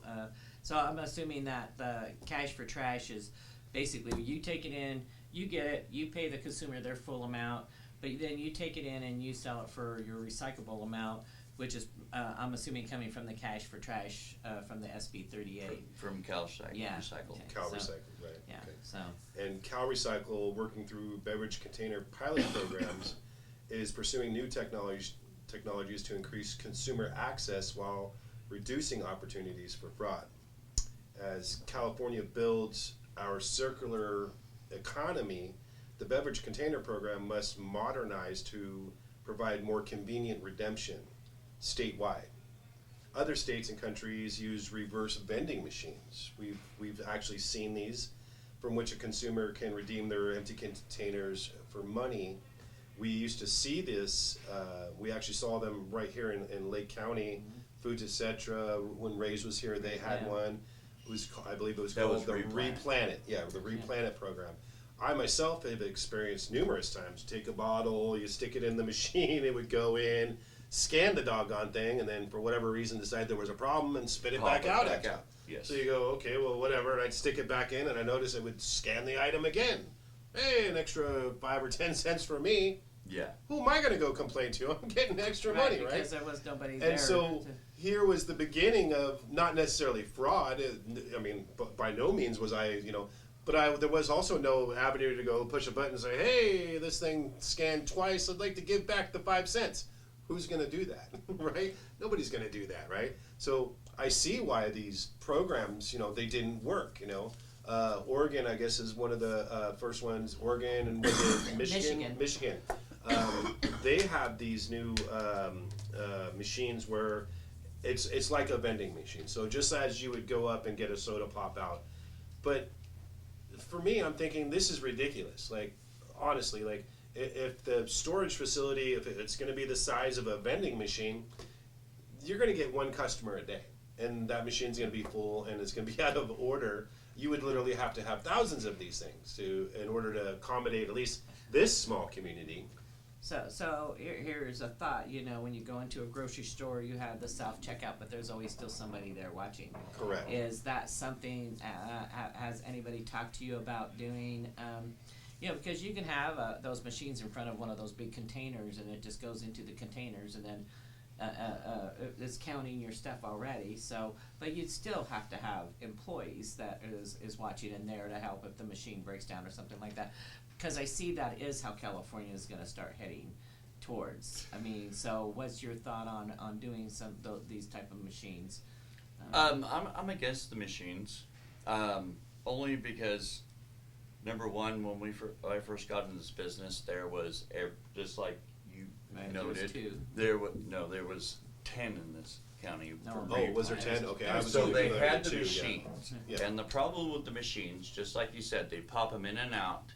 I'm assuming that the Cash for Trash is basically, you take it in, you get it, you pay the consumer their full amount, but then you take it in and you sell it for your recyclable amount, which is, I'm assuming, coming from the Cash for Trash, from the SB 38. From Cal Recycle. Yeah. Recycle. Okay. Cal So- Recycle, right? Yeah. Okay. So And Cal Recycle, working through beverage container pilot programs, is pursuing new technologies to increase consumer access while reducing opportunities for fraud. As California builds our circular economy, the beverage container program must modernize to provide more convenient redemption statewide. Other states and countries use reverse vending machines. We've actually seen these, from which a consumer can redeem their empty containers for money. We used to see this, we actually saw them right here in Lake County, Foods Etc. When Ray's was here, they had one. I believe it was called the Replanet. Yeah, the Replanet program. I myself have experienced numerous times. Take a bottle, you stick it in the machine, it would go in, scan the doggone thing, and then for whatever reason decide there was a problem and spit it back out at you. Yes. So you go, okay, well, whatever, and I'd stick it back in, and I noticed it would scan the item again. Hey, an extra 5 or 10 cents for me. Yeah. Who am I going to go complain to? I'm getting extra money, right? Because there was nobody there. And so here was the beginning of not necessarily fraud. By no means was I, but there was also no avenue to go push a button and say, hey, this thing scanned twice. I'd like to give back the 5 cents. Who's going to do that, right? Nobody's going to do that, right? So I see why these programs, they didn't work, Oregon, I guess, is one of the first ones. Oregon and was it Michigan? Michigan. They have these new machines where it's like a vending machine. So just as you would go up and get a soda pop out, but for me, I'm thinking this is ridiculous. Like, honestly, like if the storage facility, if it's going to be the size of a vending machine, you're going to get one customer a day, and that machine's going to be full and it's going to be out of order. You would literally have to have thousands of these things in order to accommodate at least this small community. So here's a thought. When you go into a grocery store, you have the self-checkout, but there's always still somebody there watching. Correct. Is that something, has anybody talked to you about doing, because you can have those machines in front of one of those big containers, and it just goes into the containers, and then it's counting your stuff already. So, but you'd still have to have employees that is watching in there to help if the machine breaks down or something like that. Because I see that is how California is going to start heading towards. So what's your thought on doing these type of machines? I'm against the machines, only because number one, when I first got into this business, there was just like you Right, there was noted, two. there was 10 in this county. No. for Oh, brain was there plants. 10? Okay, I was So only they familiar had with the 2, yeah. machines, Yeah. and the problem with the machines, just like you said, they pop them in and out,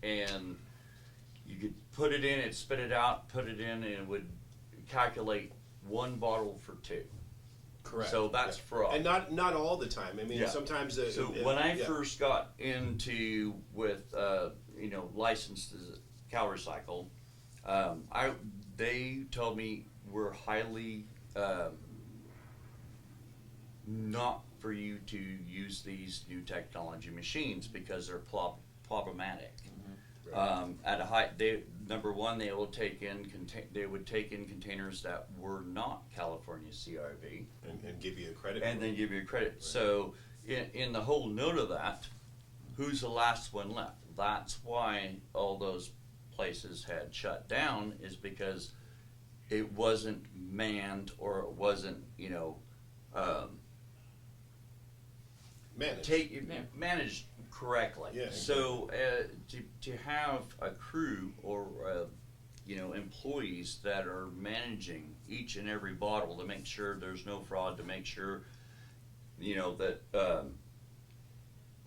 and you could put it in, it spit it out, put it in, and it would calculate 1 bottle for 2. Correct. So that's yeah. fraud. And not all the time. I mean, Yeah. sometimes the. So when I first got into with licensed as Cal Recycle, they told me we're highly not for you to use these new technology machines because they're problematic. At a high, number one, they would take in containers that were not California CRV, and give you a credit. and then give you a credit. Right. So in the whole note of that, who's the last one left? That's why all those places had shut down, is because it wasn't manned, or it wasn't managed correctly. Yeah, so to have a crew or employees that are managing each and every bottle to make sure there's no fraud, to make sure that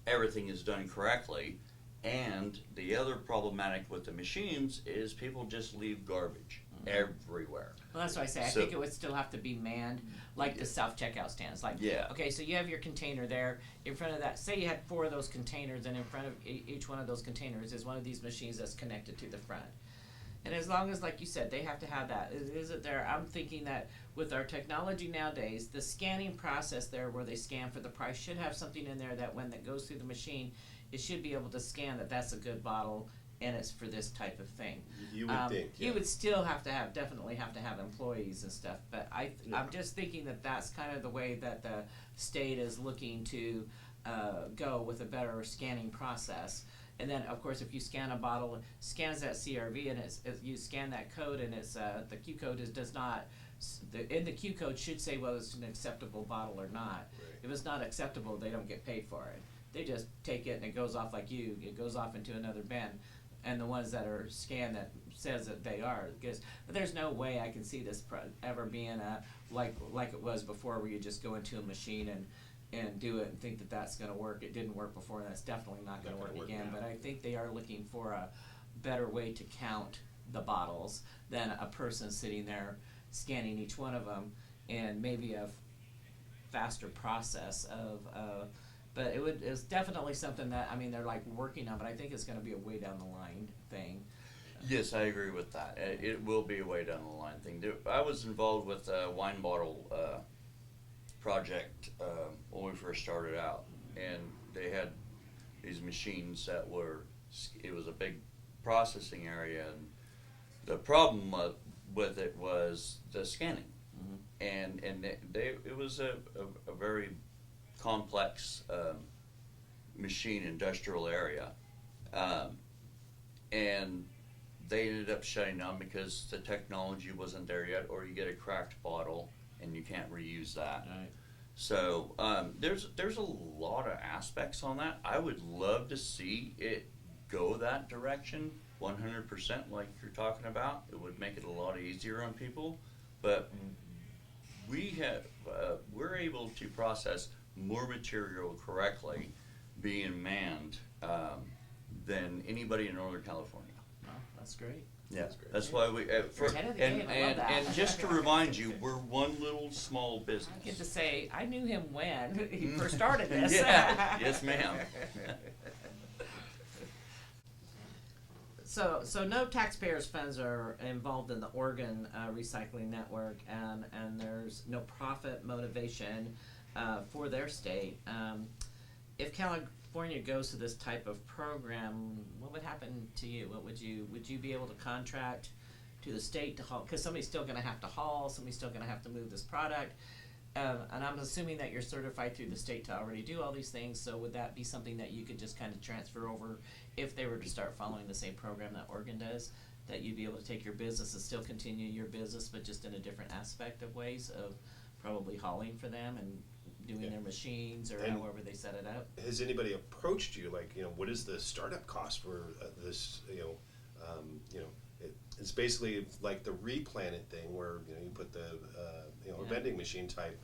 everything is done correctly. And the other problematic with the machines is people just leave garbage everywhere. Well, that's what I say. I think it would still have to be manned, like the self-checkout stands. Like, okay, so you have your container there in front of that. Say you had 4 of those containers, and in front of each one of those containers is one of these machines that's connected to the front. And as long as, like you said, they have to have that. Is it there? I'm thinking that with our technology nowadays, the scanning process there where they scan for the price should have something in there that when that goes through the machine, it should be able to scan that that's a good bottle and it's for this type of thing. You would think. Yeah. You would still definitely have to have employees and stuff, but I'm just thinking that that's kind of the way that the state is looking to go with a better scanning process. And then, of course, if you scan a bottle, it scans that CRV, and you scan that code, and it's the Q code does not. In the Q code should say whether it's an acceptable bottle or not. Right. If it's not acceptable, they don't get paid for it. They just take it and it goes off it goes off into another bin. And the ones that are scanned that says that they are, because there's no way I can see this ever being like it was before, where you just go into a machine and do it and think that that's going to work. It didn't work before, and that's definitely not going to work again. But I think they are looking for a better way to count the bottles than a person sitting there scanning each one of them, and maybe a faster process of. But it's definitely something that, I mean, they're like working on, but I think it's going to be a way down the line thing. Yes, I agree with that. It will be a way down the line thing. I was involved with a wine bottle project when we first started out, and they had these machines that it was a big processing area, and the problem with it was the scanning. And it was a very complex machine industrial area, and they ended up shutting down because the technology wasn't there yet, or you get a cracked bottle and you can't reuse that. Right. So there's a lot of aspects on that. I would love to see it go that direction 100%, like you're talking about. It would make it a lot easier on people, but we're able to process more material correctly being manned than anybody in Northern California. Well, that's great. Yeah, that's why we Ahead of the game, I love that. and just to remind you, we're one little small business. I get to say, I knew him when he first started this. Yeah, yes, ma'am. So no taxpayers' funds are involved in the Oregon Recycling Network, and there's no profit motivation for their state. If California goes to this type of program, what would happen to you? Would you be able to contract to the state to haul? Because somebody's still going to have to haul. Somebody's still going to have to move this product. And I'm assuming that you're certified through the state to already do all these things. So would that be something that you could just kind of transfer over if they were to start following the same program that Oregon does? That you'd be able to take your business and still continue your business, but just in a different aspect of ways of probably hauling for them and doing Yeah. their machines or And- however they set it up. Has anybody approached you, like, what is the startup cost for this, it's basically like the replanted thing where, you put the, a Yeah. vending machine type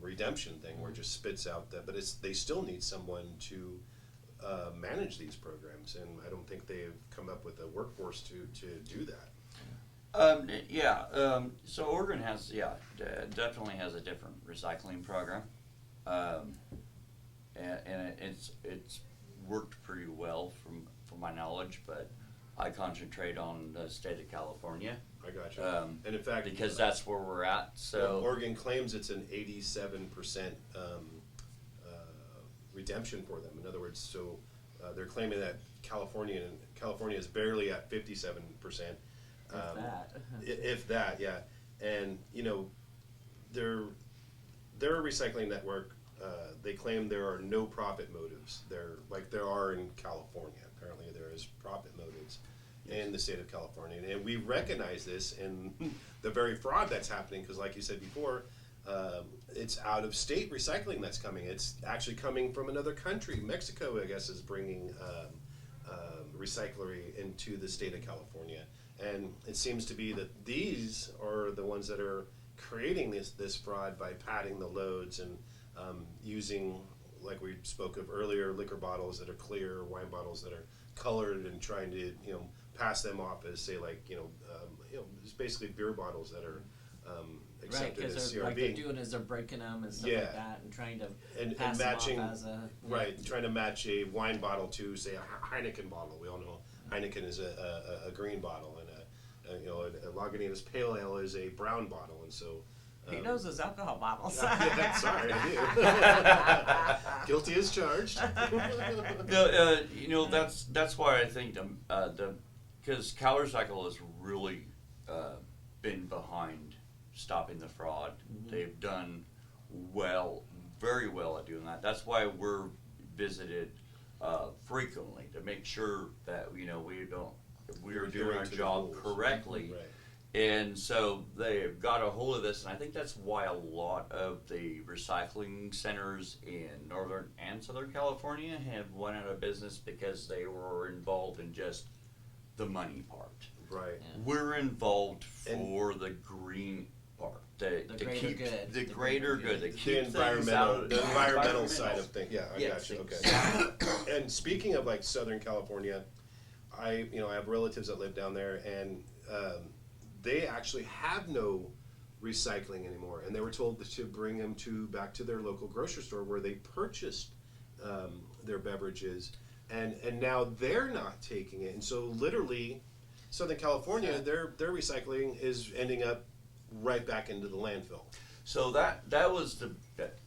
redemption thing where it just spits out that, but they still need someone to manage these programs, and I don't think they've come up with a workforce to do that. So Oregon has, definitely has a different recycling program. And it's worked pretty well from my knowledge, but I concentrate on the state of California. I got you. And in fact, because that's where we're at, so. Oregon claims it's an 87% redemption for them. In other words, so they're claiming that California is barely at 57%. If that. If that, yeah. And they're a recycling network. They claim there are no profit motives. There are in California. Apparently, there is profit motives in the state of California, and we recognize this in the very fraud that's happening. Because, like you said before, it's out of state recycling that's coming. It's actually coming from another country. Mexico, I guess, is bringing recyclery into the state of California. And it seems to be that these are the ones that are creating this fraud by padding the loads and using, like we spoke of earlier, liquor bottles that are clear, wine bottles that are colored, and trying to pass them off as, say, like it's basically beer bottles that are Right, accepted as because CRB. like they're doing is they're breaking them and stuff Yeah. like that, and trying to and pass matching, them off as a right, trying to match a wine bottle to, say, a Heineken bottle. We all know Heineken is a green bottle, and a Lagunitas Pale Ale is a brown bottle, and so. He knows his alcohol bottles. Yeah, sorry, I do. Guilty as charged. No, that's why I think because CalRecycle has really been behind stopping the fraud. Mm-hmm. They've done very well at doing that. That's why we're visited frequently to make sure that we are doing our to the job rules. correctly. Right. And so they've got a hold of this, and I think that's why a lot of the recycling centers in Northern and Southern California have went out of business, because they were involved in just the money part. Right. Yeah. We're involved for the green part, to greater keep good. the The greater greater good, to good. keep The things environmental, out, the environmental side of things. Yeah, I Yes, got you. Okay. exactly. And speaking of like Southern California, I have relatives that live down there, and they actually have no recycling anymore, and they were told to bring them back to their local grocery store where they purchased their beverages, and now they're not taking it, and so literally, Southern California, their recycling is ending up right back into the landfill. So that was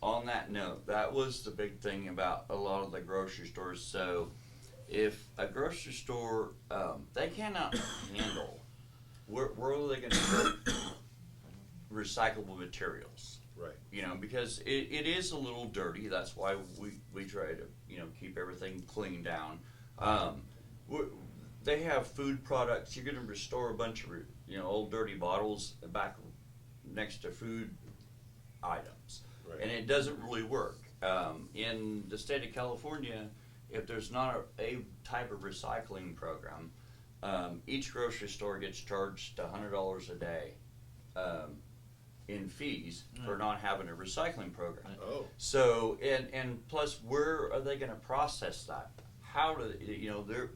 on that note, that was the big thing about a lot of the grocery stores. So if a grocery store, they cannot handle, where are they going to put recyclable materials? Right. Because it is a little dirty. That's why we try to, keep everything cleaned down. They have food products. You're going to restore a bunch of, old dirty bottles back next to food items. Right. And it doesn't really work. In the state of California, if there's not a type of recycling program, each grocery store gets charged $100 a day in fees for not having a recycling program. Oh. So, and plus, where are they going to process that? How do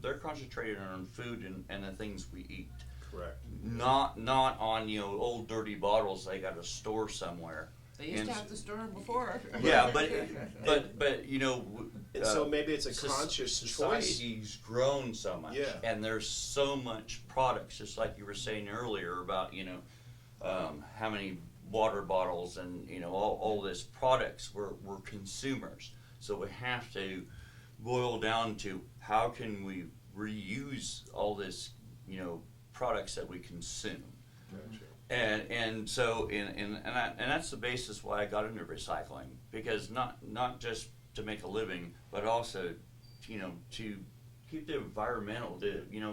they're concentrated on food and the things we eat. Correct. Not on old dirty bottles they got to store somewhere. They used to have to store them before. Yeah, but So maybe it's a conscious choice. Society's grown so much, Yeah. and there's so much products. Just like you were saying earlier about how many water bottles and all this products. We're consumers, so we have to boil down to how can we reuse all this products that we consume. Gotcha. And so and that's the basis why I got into recycling, because not just to make a living, but also to keep the environmental.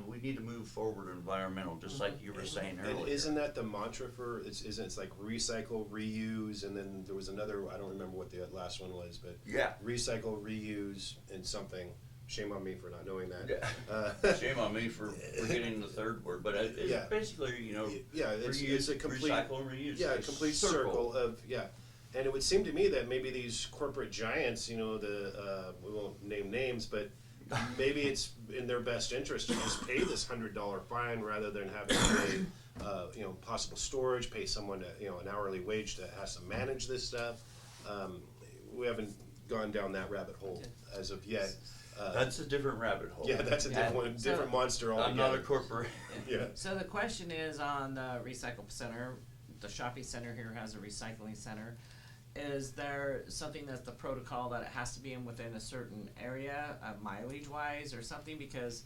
We need to move forward environmental, just like you were saying earlier. And isn't that the mantra for it's like recycle, reuse, and then there was another, I don't remember what the last one was, but Yeah. recycle, reuse, and something. Shame on me for not knowing that. Yeah. Shame on me for forgetting the third word, but it's Yeah. basically, Yeah, it's reuse, a complete recycle, and reuse. Yeah, a It's complete circle of and it would seem to me that maybe these corporate giants, we won't name names, but maybe it's in their best interest to just pay this $100 fine rather than having to pay, possible storage, pay someone an hourly wage that has to manage this stuff. We haven't gone down that rabbit hole as of yet. That's a different rabbit hole. Yeah, that's a different So- monster altogether. I'm not a corporate. Yeah. So the question is on the recycle center, the shopping center here has a recycling center. Is there something that's the protocol that it has to be in within a certain area, mileage wise or something? Because,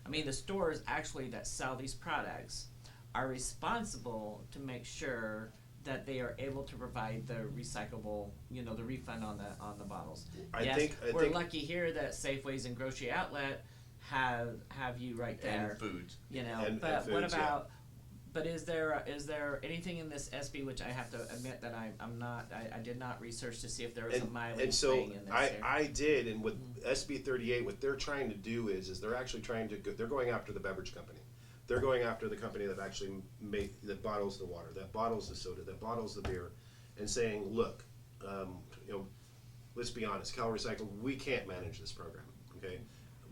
the stores actually that sell these products are responsible to make sure that they are able to provide the recyclable, the refund on the bottles. I We're think lucky here that Safeways and Grocery Outlet have you right there. And foods. And But what foods, about? But is there anything in this SB, which I have to admit that I did not research to see if there was a mileage and so thing in this here. I did, and with SB 38, what they're trying to do is they're actually trying to they're going after the beverage company. They're going after the company that actually that bottles the water, that bottles the soda, that bottles the beer, and saying, look, let's be honest, Cal Recycle, we can't manage this program. Okay,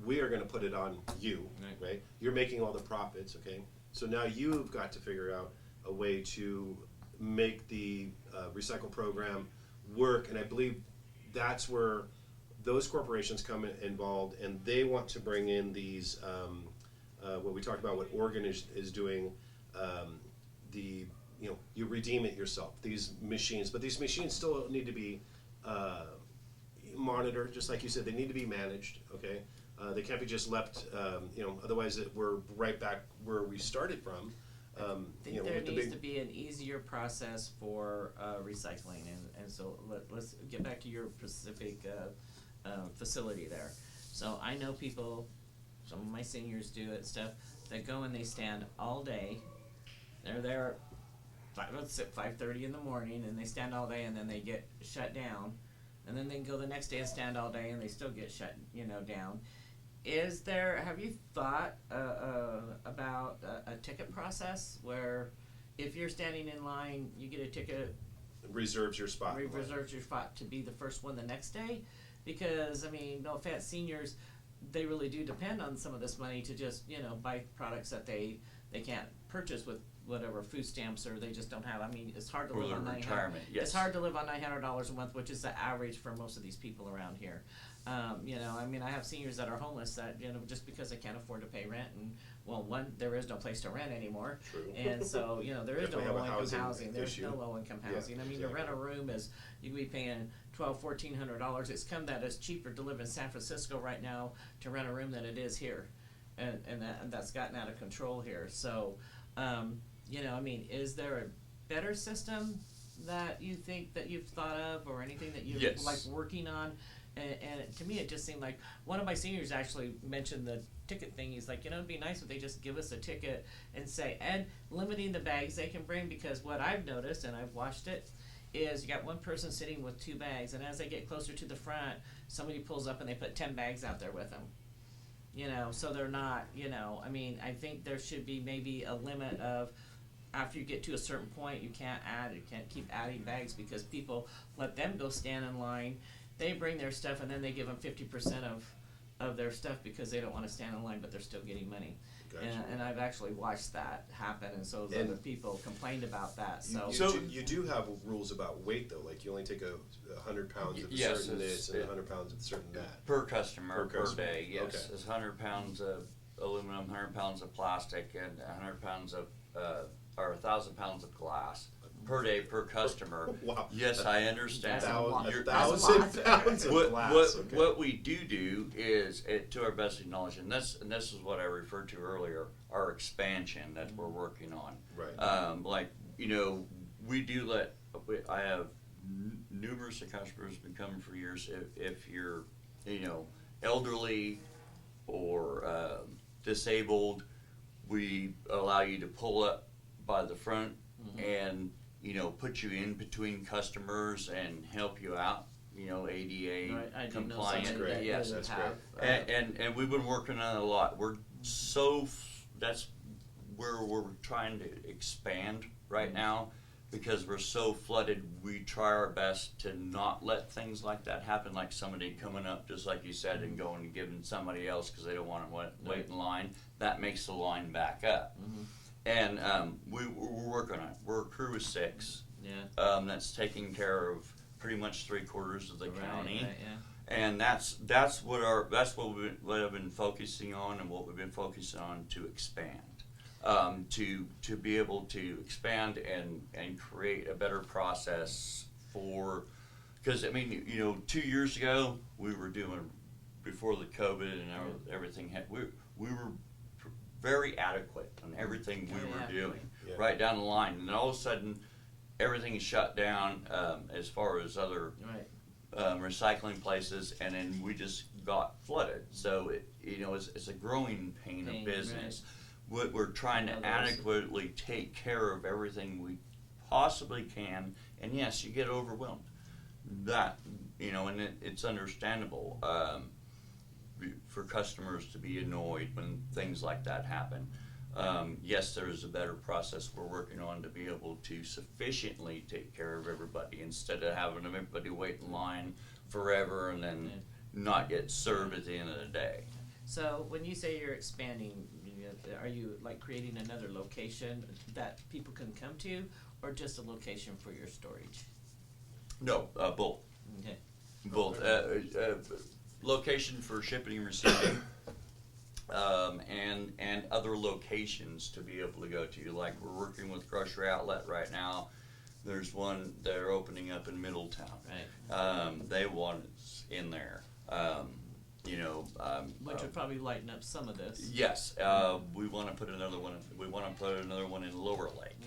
we are going to put it on you, right? You're making all the profits, okay? So now you've got to figure out a way to make the recycle program work, and I believe that's where those corporations come involved, and they want to bring in these what we talked about, what Oregon is doing, you redeem it yourself, these machines, but these machines still need to be monitored, just like you said, they need to be managed, okay? They can't be just left, otherwise we're right back where we started from. I think there needs to be an easier process for recycling, and so let's get back to your specific facility there. So I know people, some of my seniors do it, stuff, that go and they stand all day. They're there at 5:30 in the morning, and they stand all day, and then they get shut down, and then they go the next day and stand all day, and they still get shut, down. Have you thought about a ticket process where if you're standing in line, you get a ticket, reserves your spot. reserves your spot to be the first one the next day? Because, no offense, seniors, they really do depend on some of this money to just, buy products that they can't purchase with whatever food stamps, or they just don't have. It's hard to Or live their on retirement, yes. It's hard to live on $900 a month, which is the average for most of these people around here. I have seniors that are homeless that, just because they can't afford to pay rent, and one, there is no place to rent anymore. True. And so, there is no Definitely have a low-income housing housing. There's issue. no low-income Yeah, housing. To exactly. rent a room is, you can be paying $1,400. It's it's cheaper to live in San Francisco right now to rent a room than it is here. And that's gotten out of control here. So, is there a better system that you think that you've thought of, or anything that you're Yes. working on? And to me, it just seemed like one of my seniors actually mentioned the ticket thing. He's like, it'd be nice if they just give us a ticket and say, and limiting the bags they can bring, because what I've noticed, and I've watched it, is you got one person sitting with 2 bags, and as they get closer to the front, somebody pulls up and they put 10 bags out there with them. So they're not, I think there should be maybe a limit of, after you get to a certain point, you can't keep adding bags, because people let them go stand in line. They bring their stuff, and then they give them 50% of their stuff because they don't want to stand in line, but they're still getting money. Gotcha. And I've actually watched that happen, and so And other people complained about that. So, You do have rules about weight, though, like you only take 100 pounds of Yes, certain it's- this and 100 pounds of certain that. Per customer, Per per customer. day, yes. Okay. It's 100 pounds of aluminum, 100 pounds of plastic, and 100 pounds of, or 1,000 pounds of glass per day per customer. Wow. Yes, I understand. That's a lot. You're- That's a 1,000 lot. pounds of What, glass. Okay. what we do is, to our best of knowledge, and this is what I referred to earlier, our expansion that we're working on. Right. We do I have numerous customers been coming for years. If you're, elderly, or disabled, we allow you to pull up by the front and, you know, put you in between customers and help you out, you know, ADA Right, I do know compliant. somebody that Yes, would that's have, and we've been working on it a lot. That's where we're trying to expand right now, because we're so flooded. We try our best to not let things like that happen, like somebody coming up, just like you said, and going and giving somebody else because they don't want to wait in line. That makes the line back up. And we're working on it. We're a crew of 6. Yeah. That's taking care of pretty much 3/4 of the county. Right, yeah. And that's what I've been focusing on, and what we've been focusing on to expand, to be able to expand and create a better process for, because I mean, you know, 2 years ago we were doing, before the COVID and everything had, we were very adequate on everything we were doing, right down the line, and then all of a sudden everything is shut down as far as other recycling places, and then we just got flooded. So it's a growing pain of business. We're trying to adequately take care of everything we possibly can, and yes, you get overwhelmed. That, you know, and it's understandable for customers to be annoyed when things like that happen. Yes, there is a better process we're working on to be able to sufficiently take care of everybody, instead of having everybody wait in line forever and then not get served at the end of the day. So when you say you're expanding, are you like creating another location that people can come to, or just a location for your storage? No, both. Okay. Both. Location for shipping and receiving, and other locations to be able to go to. Like, we're working with Grocery Outlet right now. There's one they're opening up in Middletown. Right. They want us in there. Which would probably lighten up some of this. Yes, we want to put another one. We want to put another one in Lower Lake,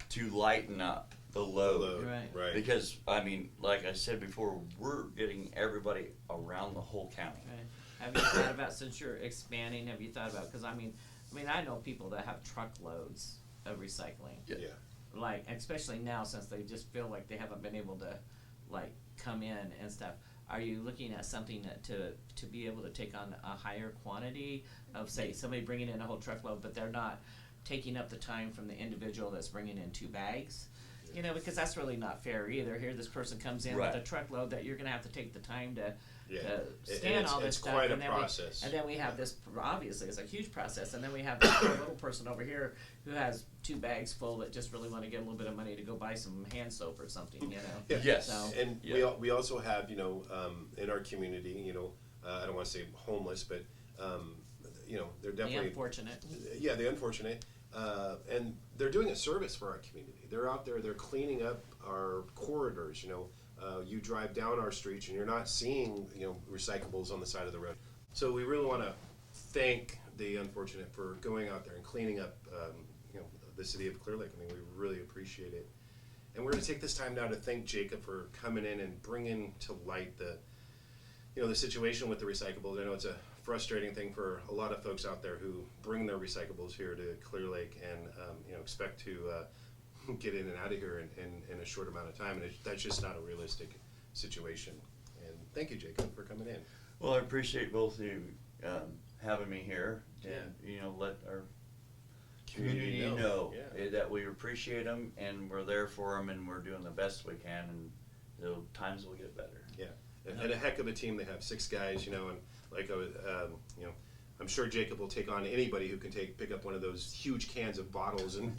to lighten up the load. Right. Because I mean, like I said before, we're getting everybody around the whole county. Right. Have you thought about, since you're expanding, have you thought about, because I mean, I know people that have truckloads of recycling. Yeah. Like, especially now, since they just feel like they haven't been able to, like, come in and stuff. Are you looking at something that to be able to take on a higher quantity of, say, somebody bringing in a whole truckload, but they're not taking up the time from the individual that's bringing in 2 bags? You know, because that's really not fair either. Here, this person comes in with a truckload that you're going to have to take the time to scan all this stuff. It's quite a process. And then we have this, obviously, it's a huge process. And then we have this poor little person over here who has 2 bags full that just really want to get a little bit of money to go buy some hand soap or something, you know? Yeah. Yes. So, And we also have, you know, in our community, you know, I don't want to say homeless, but, you know, they're definitely... The unfortunate. Yeah, the unfortunate. And they're doing a service for our community. They're out there, they're cleaning up our corridors, you know. You drive down our streets and you're not seeing, you know, recyclables on the side of the road. So we really want to thank the unfortunate for going out there and cleaning up, you know, the city of Clear Lake. I mean, we really appreciate it. And we're going to take this time now to thank Jacob for coming in and bringing to light the, you know, the situation with the recyclables. I know it's a frustrating thing for a lot of folks out there who bring their recyclables here to Clear Lake and, you know, expect to get in and out of here in a short amount of time, and that's just not a realistic situation. And thank you, Jacob, for coming in. Well, I appreciate both of you having me here, and you know, let our community know that we appreciate them and we're there for them and we're doing the best we can, and the times will get better. Yeah, and a heck of a team. They have 6 guys, you know, and like you know, I'm sure Jacob will take on anybody who can pick up one of those huge cans of bottles and,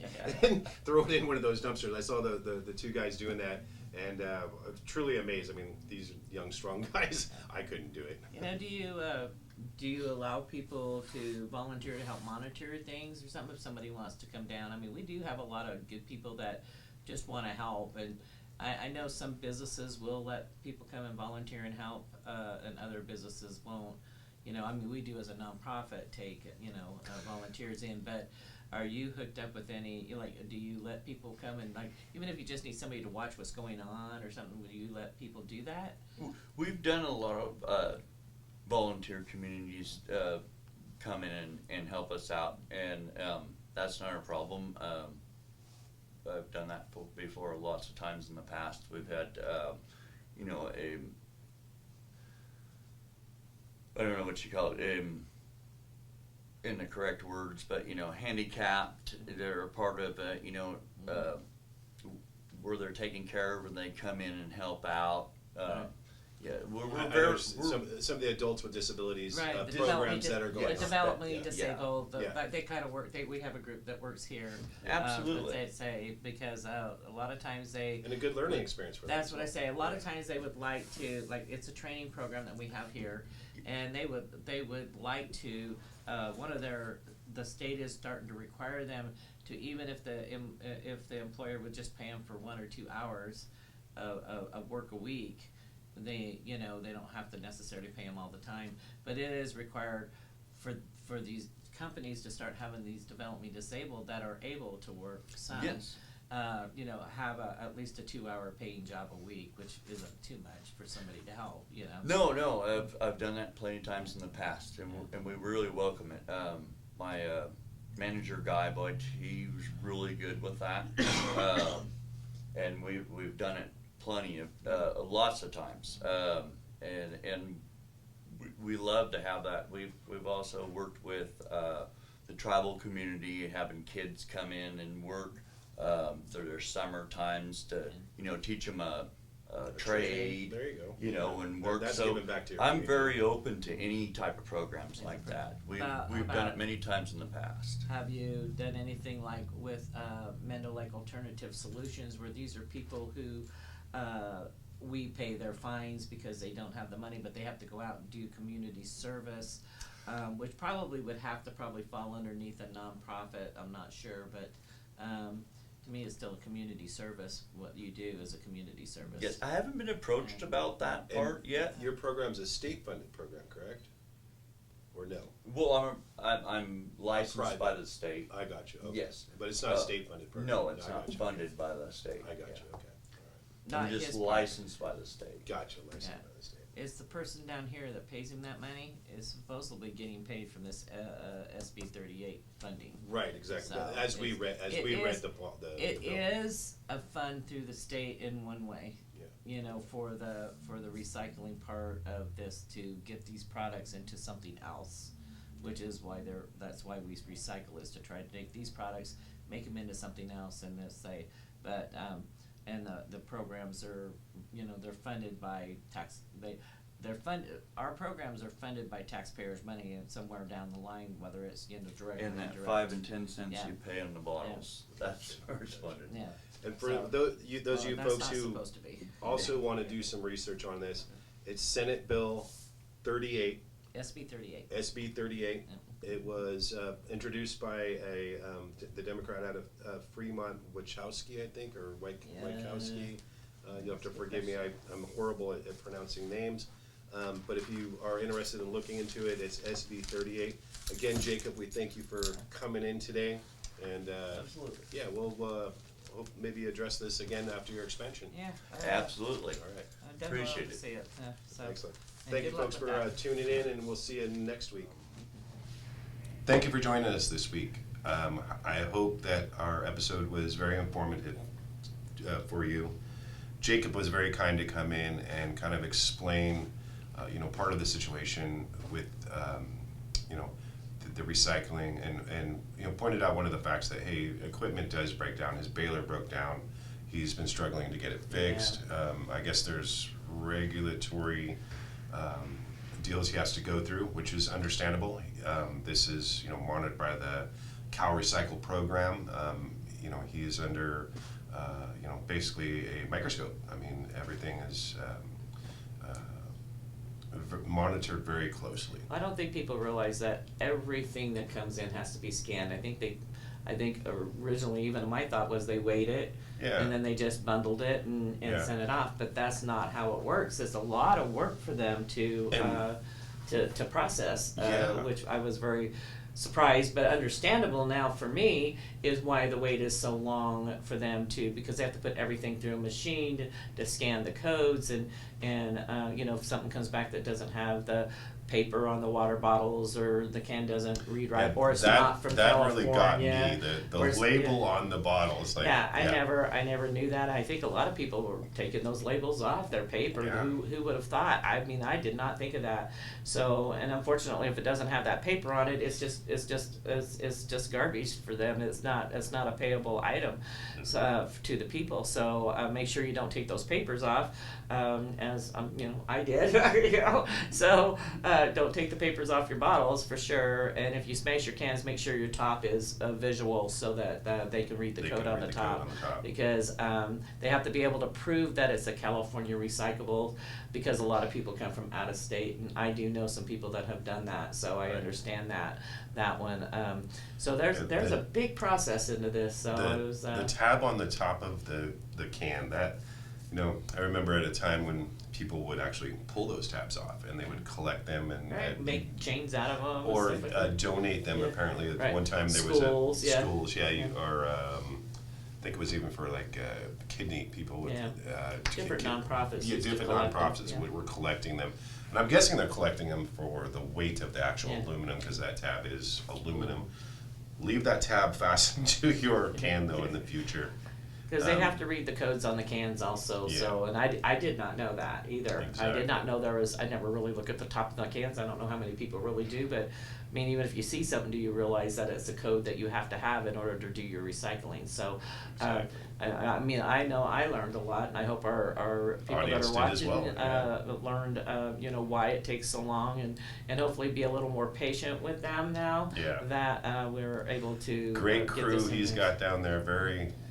and throw it in one of those dumpsters. I saw the 2 guys doing that, and I'm truly amazed. I mean, these young, strong guys, I couldn't do it. You know, do you allow people to volunteer to help monitor things or something if somebody wants to come down? I mean, we do have a lot of good people that just want to help, and I know some businesses will let people come and volunteer and help, and other businesses won't. You know, I mean, we do as a nonprofit take, you know, volunteers in, but are you hooked up with any, like, do you let people come and, like, even if you just need somebody to watch what's going on or something, would you let people do that? We've done a lot of volunteer communities come in and help us out, and that's not a problem. I've done that before lots of times in the past. We've had, you know, I don't know what you call it, in the correct words, but, you know, handicapped, they're a part of, you know, where they're taken care of and they come in and help out. Yeah, some of the adults with disabilities Right, the programs that are going the on. developmentally Yeah. disabled. Yeah. They kind of work. We have a group that works here. Absolutely. They say because a lot of times they. And a good learning experience for them. That's what I say. A lot of times they would like to, like, it's a training program that we have here, and they would like to. One of the state is starting to require them to, even if the employer would just pay them for 1 or 2 hours of work a week, they don't have to necessarily pay them all the time, but it is required for these companies to start having these developmentally disabled that are able to work some. Yes. Have at least a 2-hour paying job a week, which isn't too much for somebody to help, you know. No, I've done that plenty of times in the past, and we really welcome it. My manager guy, but he was really good with that, and we've done it plenty of lots of times, and we love to have that. We've also worked with the tribal community, having kids come in and work their summer times to teach them a trade. There you go. You know, and work. That's so giving back to your I'm community. very open to any type of programs like that. We've done about- it many times in the past. Have you done anything like with Mendo Lake Alternative Solutions, where these are people who we pay their fines because they don't have the money, but they have to go out and do community service, which probably would have to fall underneath a nonprofit. I'm not sure, but to me, it's still a community service. What you do is a community service. Yes, I haven't been approached about that part yet. Your program's a state-funded program, correct? Or no? Well, I'm licensed Private. by the state. I got you. Okay. Yes. But it's not a state-funded program. No, it's I not got you. funded by the state. I got Yeah. you. Okay. Not I'm just his part. licensed by the state. Gotcha. Licensed Yeah. by the state. Is the person down here that pays him that money is supposedly getting paid from this SB 38 funding. Right. Exactly. So as we read It bill. is a fund through the state in one way. Yeah. For the recycling part of this, to get these products into something else, which is why that's why we recycle, is to try to take these products, make them into something else, and say, but and the programs are, they're funded by tax. They're funded. Our programs are funded by taxpayers' money, and somewhere down the line, whether it's direct or And that indirect. 5 and 10 cents Yeah. you pay on the bottles, that's where it's funded. Yeah. And for So- those you That's folks not who supposed to be. also want to do some research on this, it's Senate Bill 38. SB 38. SB 38. It was introduced by the Democrat out of Fremont, Wachowski, I think, or Wachowski. You'll have to forgive me. I'm horrible at pronouncing names. But if you are interested in looking into it, it's SB 38. Again, Jacob, we thank you for coming in today. And Absolutely. yeah, we'll hope maybe address this again after your expansion. Yeah. Absolutely. All right. I definitely Appreciate love to it. see it. So. Excellent. And Thank you, good luck folks, with for that. tuning in, and we'll see you next week. Thank you for joining us this week. I hope that our episode was very informative for you. Jacob was very kind to come in and kind of explain, part of the situation with, the recycling, and pointed out one of the facts that, hey, equipment does break down. His baler broke down. He's been struggling to get it fixed. I guess there's regulatory deals he has to go through, which is understandable. This is, monitored by the Cal Recycle program. He is under, basically a microscope. I mean, everything is monitored very closely. I don't think people realize that everything that comes in has to be scanned. I think originally, even my thought was they weighed it, Yeah. and then they just bundled it and Yeah. sent it off. But that's not how it works. It's a lot of work for them to process, Yeah. which I was very surprised, but understandable now for me, is why the wait is so long for them because they have to put everything through a machine to scan the codes, and if something comes back that doesn't have the paper on the water bottles, or the can doesn't read right, Yeah, or it's that, not from that California. really got me. The Or it's- label yeah. on the bottle is like, Yeah, I never knew that. I think a lot of people were taking those labels off their paper. Yeah. Who would have thought? I mean, I did not think of that. So, and unfortunately, if it doesn't have that paper on it, it's just garbage for them. It's not a payable item to the people. So make sure you don't take those papers off, as I did. So don't take the papers off your bottles for sure. And if you smash your cans, make sure your top is visual so that they can read the code on the top. Because they have to be able to prove that it's a California recyclable, because a lot of people come from out of state, and I do know some people that have done that, so I understand that one. So there's a big process into this. So it was the tab on the top of the can, that I remember at a time when people would actually pull those tabs off and they would collect them and make chains out of them, or and stuff like that. donate them. Yeah. Apparently, at Right. one time there Schools, was yeah. schools, or I think it was even for like kidney people with Different nonprofits Yeah, used to different collect them, nonprofits yeah. were collecting them, and I'm guessing they're collecting them for the weight of the actual Yeah. aluminum, because that tab is aluminum. Leave that tab fastened to your can though in the future. Because they have to read the codes on the cans also. Yeah. So, and I did not know that either. I Exactly. did not know there was. I never really look at the top of the cans. I don't know how many people really do, but I mean, even if you see something, do you realize that it's a code that you have to have in order to do your recycling? So, Exactly. I mean, I know I learned a lot, and I hope our people Audience that are did as watching well, learned why it takes so long, and hopefully be a little more patient with them now. Yeah. That we're able to Great get crew this in he's there. got down there.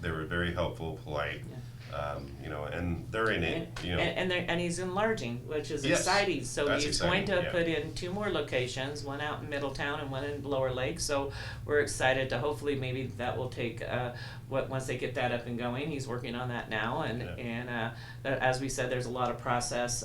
They were very helpful, polite. And they're in it. And he's enlarging, which is Yes, exciting. So that's he's exciting, going to yeah. put in 2 more locations, one out in Middletown and one in Lower Lake. So we're excited to hopefully maybe that will take once they get that up and going. He's working on that now, and as we said, there's a lot of process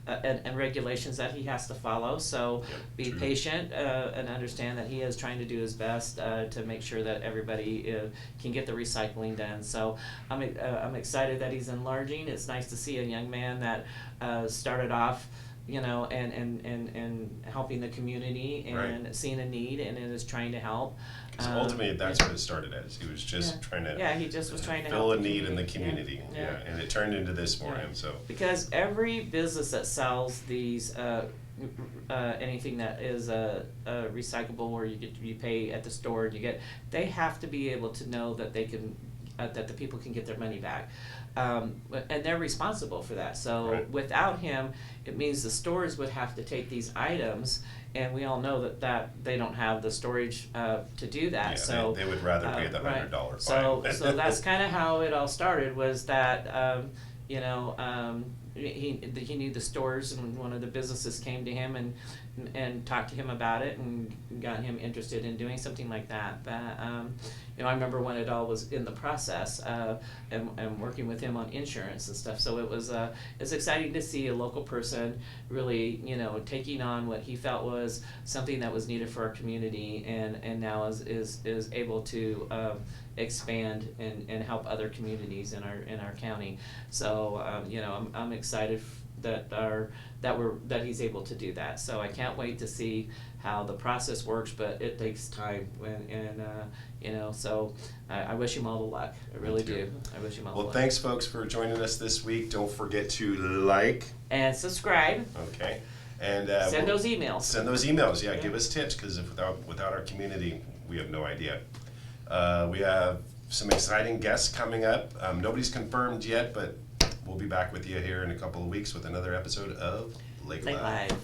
and regulations that he has to follow. So be true. patient and understand that he is trying to do his best to make sure that everybody can get the recycling done. So I'm excited that he's enlarging. It's nice to see a young man that started off, and helping the community and Right. seeing a need and is trying to help. Because ultimately, that's what it started as. He was just trying to he just was trying to fill help a the need in the community. community. And it turned into this for him. So Because every business that sells these anything that is recyclable, or you pay at the store, and they have to be able to know that they can that the people can get their money back, and they're responsible for that. So Right. without him, it means the stores would have to take these items, and we all know that they don't have the storage to do that. yeah, so they would rather pay the right. $100 So fine. so that's kind of how it all started. Was that he knew the stores, and one of the businesses came to him and talked to him about it and got him interested in doing something like that. I remember when it all was in the process, and working with him on insurance and stuff. So it was it's exciting to see a local person really taking on what he felt was something that was needed for our community, and now is able to expand and help other communities in our county. So I'm excited that he's able to do that. So I can't wait to see how the process works, but it takes time. So I wish him all the luck. I really do. I wish him all the Well, luck. thanks, folks, for joining us this week. Don't forget to like. And subscribe. Okay. And Send those emails. Send those emails. Yeah, give us tips, because without our community, we have no idea. We have some exciting guests coming up. Nobody's confirmed yet, but we'll be back with you here in a couple of weeks with another episode of Lake Lake Live. Live.